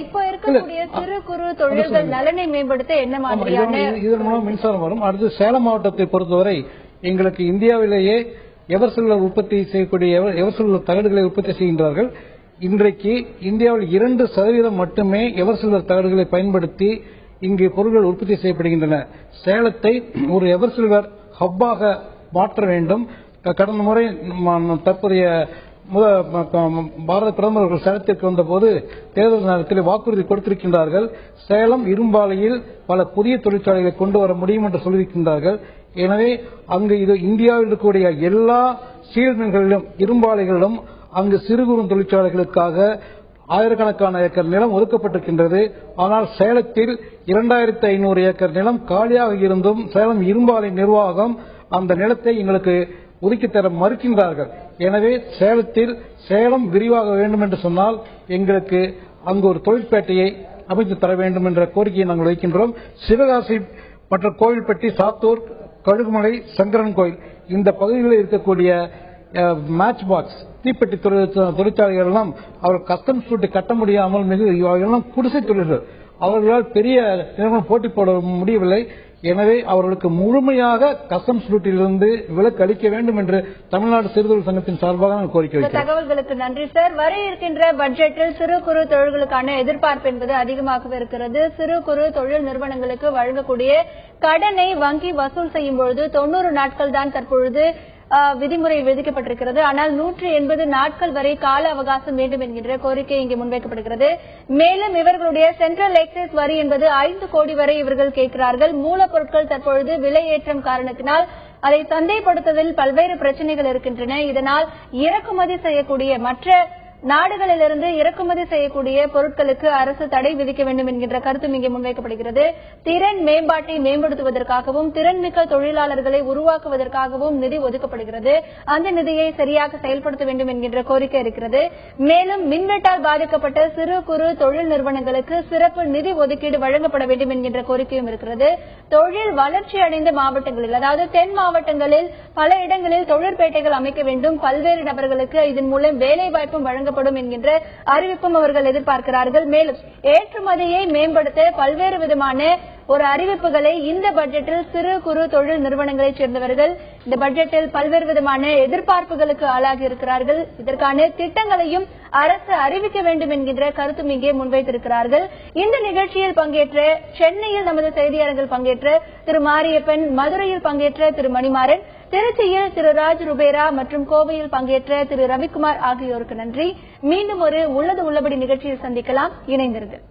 இப்போ இருக்கக்கூடிய சிறு குறு தொழில்கள் நலனை மேம்படுத்த என்ன மாதிரியான இதன் மூலம் மின்சாரம் வரும். அடுத்து சேலம் மாவட்டத்தை பொறுத்தவரை எங்களுக்கு இந்தியாவிலேயே எவர்சில்லர் உற்பத்தி செய்யக்கூடிய எவர்சில்லர் தகடுகளை உற்பத்தி செய்கின்றார்கள். இன்றைக்கு இந்தியாவில் 2% மட்டுமே எவர்சில்லர் தகடுகளை பயன்படுத்தி இங்கு பொருட்கள் உற்பத்தி செய்யப்படுகின்றன. சேலத்தை ஒரு எவர்சில்வர் ஹப்பாக மாற்ற வேண்டும். கடந்த முறை தற்போதைய பாரத பிரதமர் அவர்கள் சேலத்திற்கு வந்தபோது தேர்தல் நேரத்தில் வாக்குறுதி கொடுத்திருக்கின்றார்கள். சேலம் இரும்பாலையில் பல புதிய தொழிற்சாலைகளை கொண்டு வர முடியும் என்று சொல்லியிருக்கின்றார்கள். எனவே அங்கு இது இந்தியாவில் இருக்கக்கூடிய எல்லா ஸ்டீல் இரும்பாலைகளிலும் அங்கு சிறு குறு தொழிற்சாலைகளுக்காக ஆயிரக்கணக்கான ஏக்கர் நிலம் ஒதுக்கப்பட்டிருக்கின்றது. ஆனால் சேலத்தில் 2500 ஏக்கர் நிலம் காலியாக இருந்தும் சேலம் இரும்பாலை நிர்வாகம் அந்த நிலத்தை எங்களுக்கு ஒதுக்கித்தர மறுக்கின்றார்கள். எனவே சேலம் விரிவாக வேண்டும் என்று சொன்னால் எங்களுக்கு அங்கு ஒரு தொழிற்பேட்டையை அமைத்து தர வேண்டும் என்ற கோரிக்கையை நாங்கள் வைக்கின்றோம். சிவகாசி மற்றும் கோவில்பட்டி, சாத்தூர், கழுகுமலை, சங்கரன் கோயில் இந்த பகுதிகளில் இருக்கக்கூடிய மேட்ச் பாக்ஸ் தீப்பெட்டி தொழிற்சாலைகள் எல்லாம் அவர்கள் கஸ்டம்ஸ் டியூட்டி கட்ட முடியாமல் மிக குடிசை தொழில்கள் அவர்களால் பெரிய நிறுவனம் போட்டி போட முடியவில்லை. எனவே அவர்களுக்கு முழுமையாக கஸ்டம்ஸ் டியூட்டியிலிருந்து விலக்கு அளிக்க வேண்டும் என்று தமிழ்நாடு சிறுதொழில் சங்கத்தின் சார்பாக நான் கோரிக்கை வைக்கிறேன். தகவல்களுக்கு நன்றி சார். வர இருக்கின்ற பட்ஜெட்டில் சிறு குறு தொழில்களுக்கான எதிர்பார்ப்பு என்பது அதிகமாக இருக்கிறது. சிறு குறு தொழில் நிறுவனங்களுக்கு வழங்கக்கூடிய கடனை வங்கி வசூல் செய்யும் பொழுது 90 நாட்கள் தான் தற்பொழுது விதிமுறை விதிக்கப்பட்டிருக்கிறது. ஆனால் 180 நாட்கள் வரை கால அவகாசம் வேண்டும் என்கின்ற கோரிக்கை இங்கே முன்வைக்கப்படுகிறது. மேலும் இவர்களுடைய சென்ட்ரல் எக்ஸைஸ் வரி என்பது 5 கோடி வரை இவர்கள் கேட்கிறார்கள். மூலப்பொருட்கள் தற்பொழுது விலை ஏற்றம் காரணத்தினால் அதை சந்தைப்படுத்துவதில் பல்வேறு பிரச்சனைகள் இருக்கின்றன. இதனால் இறக்குமதி செய்யக்கூடிய மற்ற நாடுகளிலிருந்து இறக்குமதி செய்யக்கூடிய பொருட்களுக்கு அரசு தடை விதிக்க வேண்டும் என்கின்ற கருத்தும் இங்கே முன்வைக்கப்படுகிறது. திறன் மேம்பாட்டை மேம்படுத்துவதற்காகவும் திறன்மிக்க தொழிலாளர்களை உருவாக்குவதற்காகவும் நிதி ஒதுக்கப்படுகிறது. அந்த நிதியை சரியாக செயல்படுத்த வேண்டும் என்கின்ற கோரிக்கை இருக்கிறது. மேலும் மின்வெட்டால் பாதிக்கப்பட்ட சிறு குறு தொழில் நிறுவனங்களுக்கு சிறப்பு நிதி ஒதுக்கீடு வழங்கப்பட வேண்டும் என்கின்ற கோரிக்கையும் இருக்கிறது. தொழில் வளர்ச்சி அடைந்த மாவட்டங்களில், அதாவது தென் மாவட்டங்களில் பல இடங்களில் தொழிற்பேட்டைகள் அமைக்க வேண்டும். பல்வேறு நபர்களுக்கு இதன் மூலம் வேலைவாய்ப்பும் வழங்கப்படும் என்கின்ற அறிவிப்பும் அவர்கள் எதிர்பார்க்கிறார்கள். மேலும் ஏற்றுமதியை மேம்படுத்த பல்வேறு விதமான ஒரு அறிவிப்புகளை இந்த பட்ஜெட்டில் சிறு குறு தொழில் நிறுவனங்களைச் சேர்ந்தவர்கள் இந்த பட்ஜெட்டில் பல்வேறு விதமான எதிர்பார்ப்புகளுக்கு ஆளாகி இருக்கிறார்கள். இதற்கான திட்டங்களையும் அரசு அறிவிக்க வேண்டும் என்கின்ற கருத்தும் இங்கே முன்வைத்திருக்கிறார்கள். இந்த நிகழ்ச்சியில் பங்கேற்ற சென்னையில் நமது செய்தியாளர்கள் பங்கேற்ற திரு மாரியப்பன், மதுரையில் பங்கேற்ற திரு மணிமாறன், திருச்சியில் திரு ராஜ் ருபேரா மற்றும் கோவையில் பங்கேற்ற திரு ரவிக்குமார் ஆகியோருக்கு நன்றி. மீண்டும் ஒரு உள்ளது உள்ளபடி நிகழ்ச்சியில் சந்திக்கலாம். இணைந்திருங்கள்.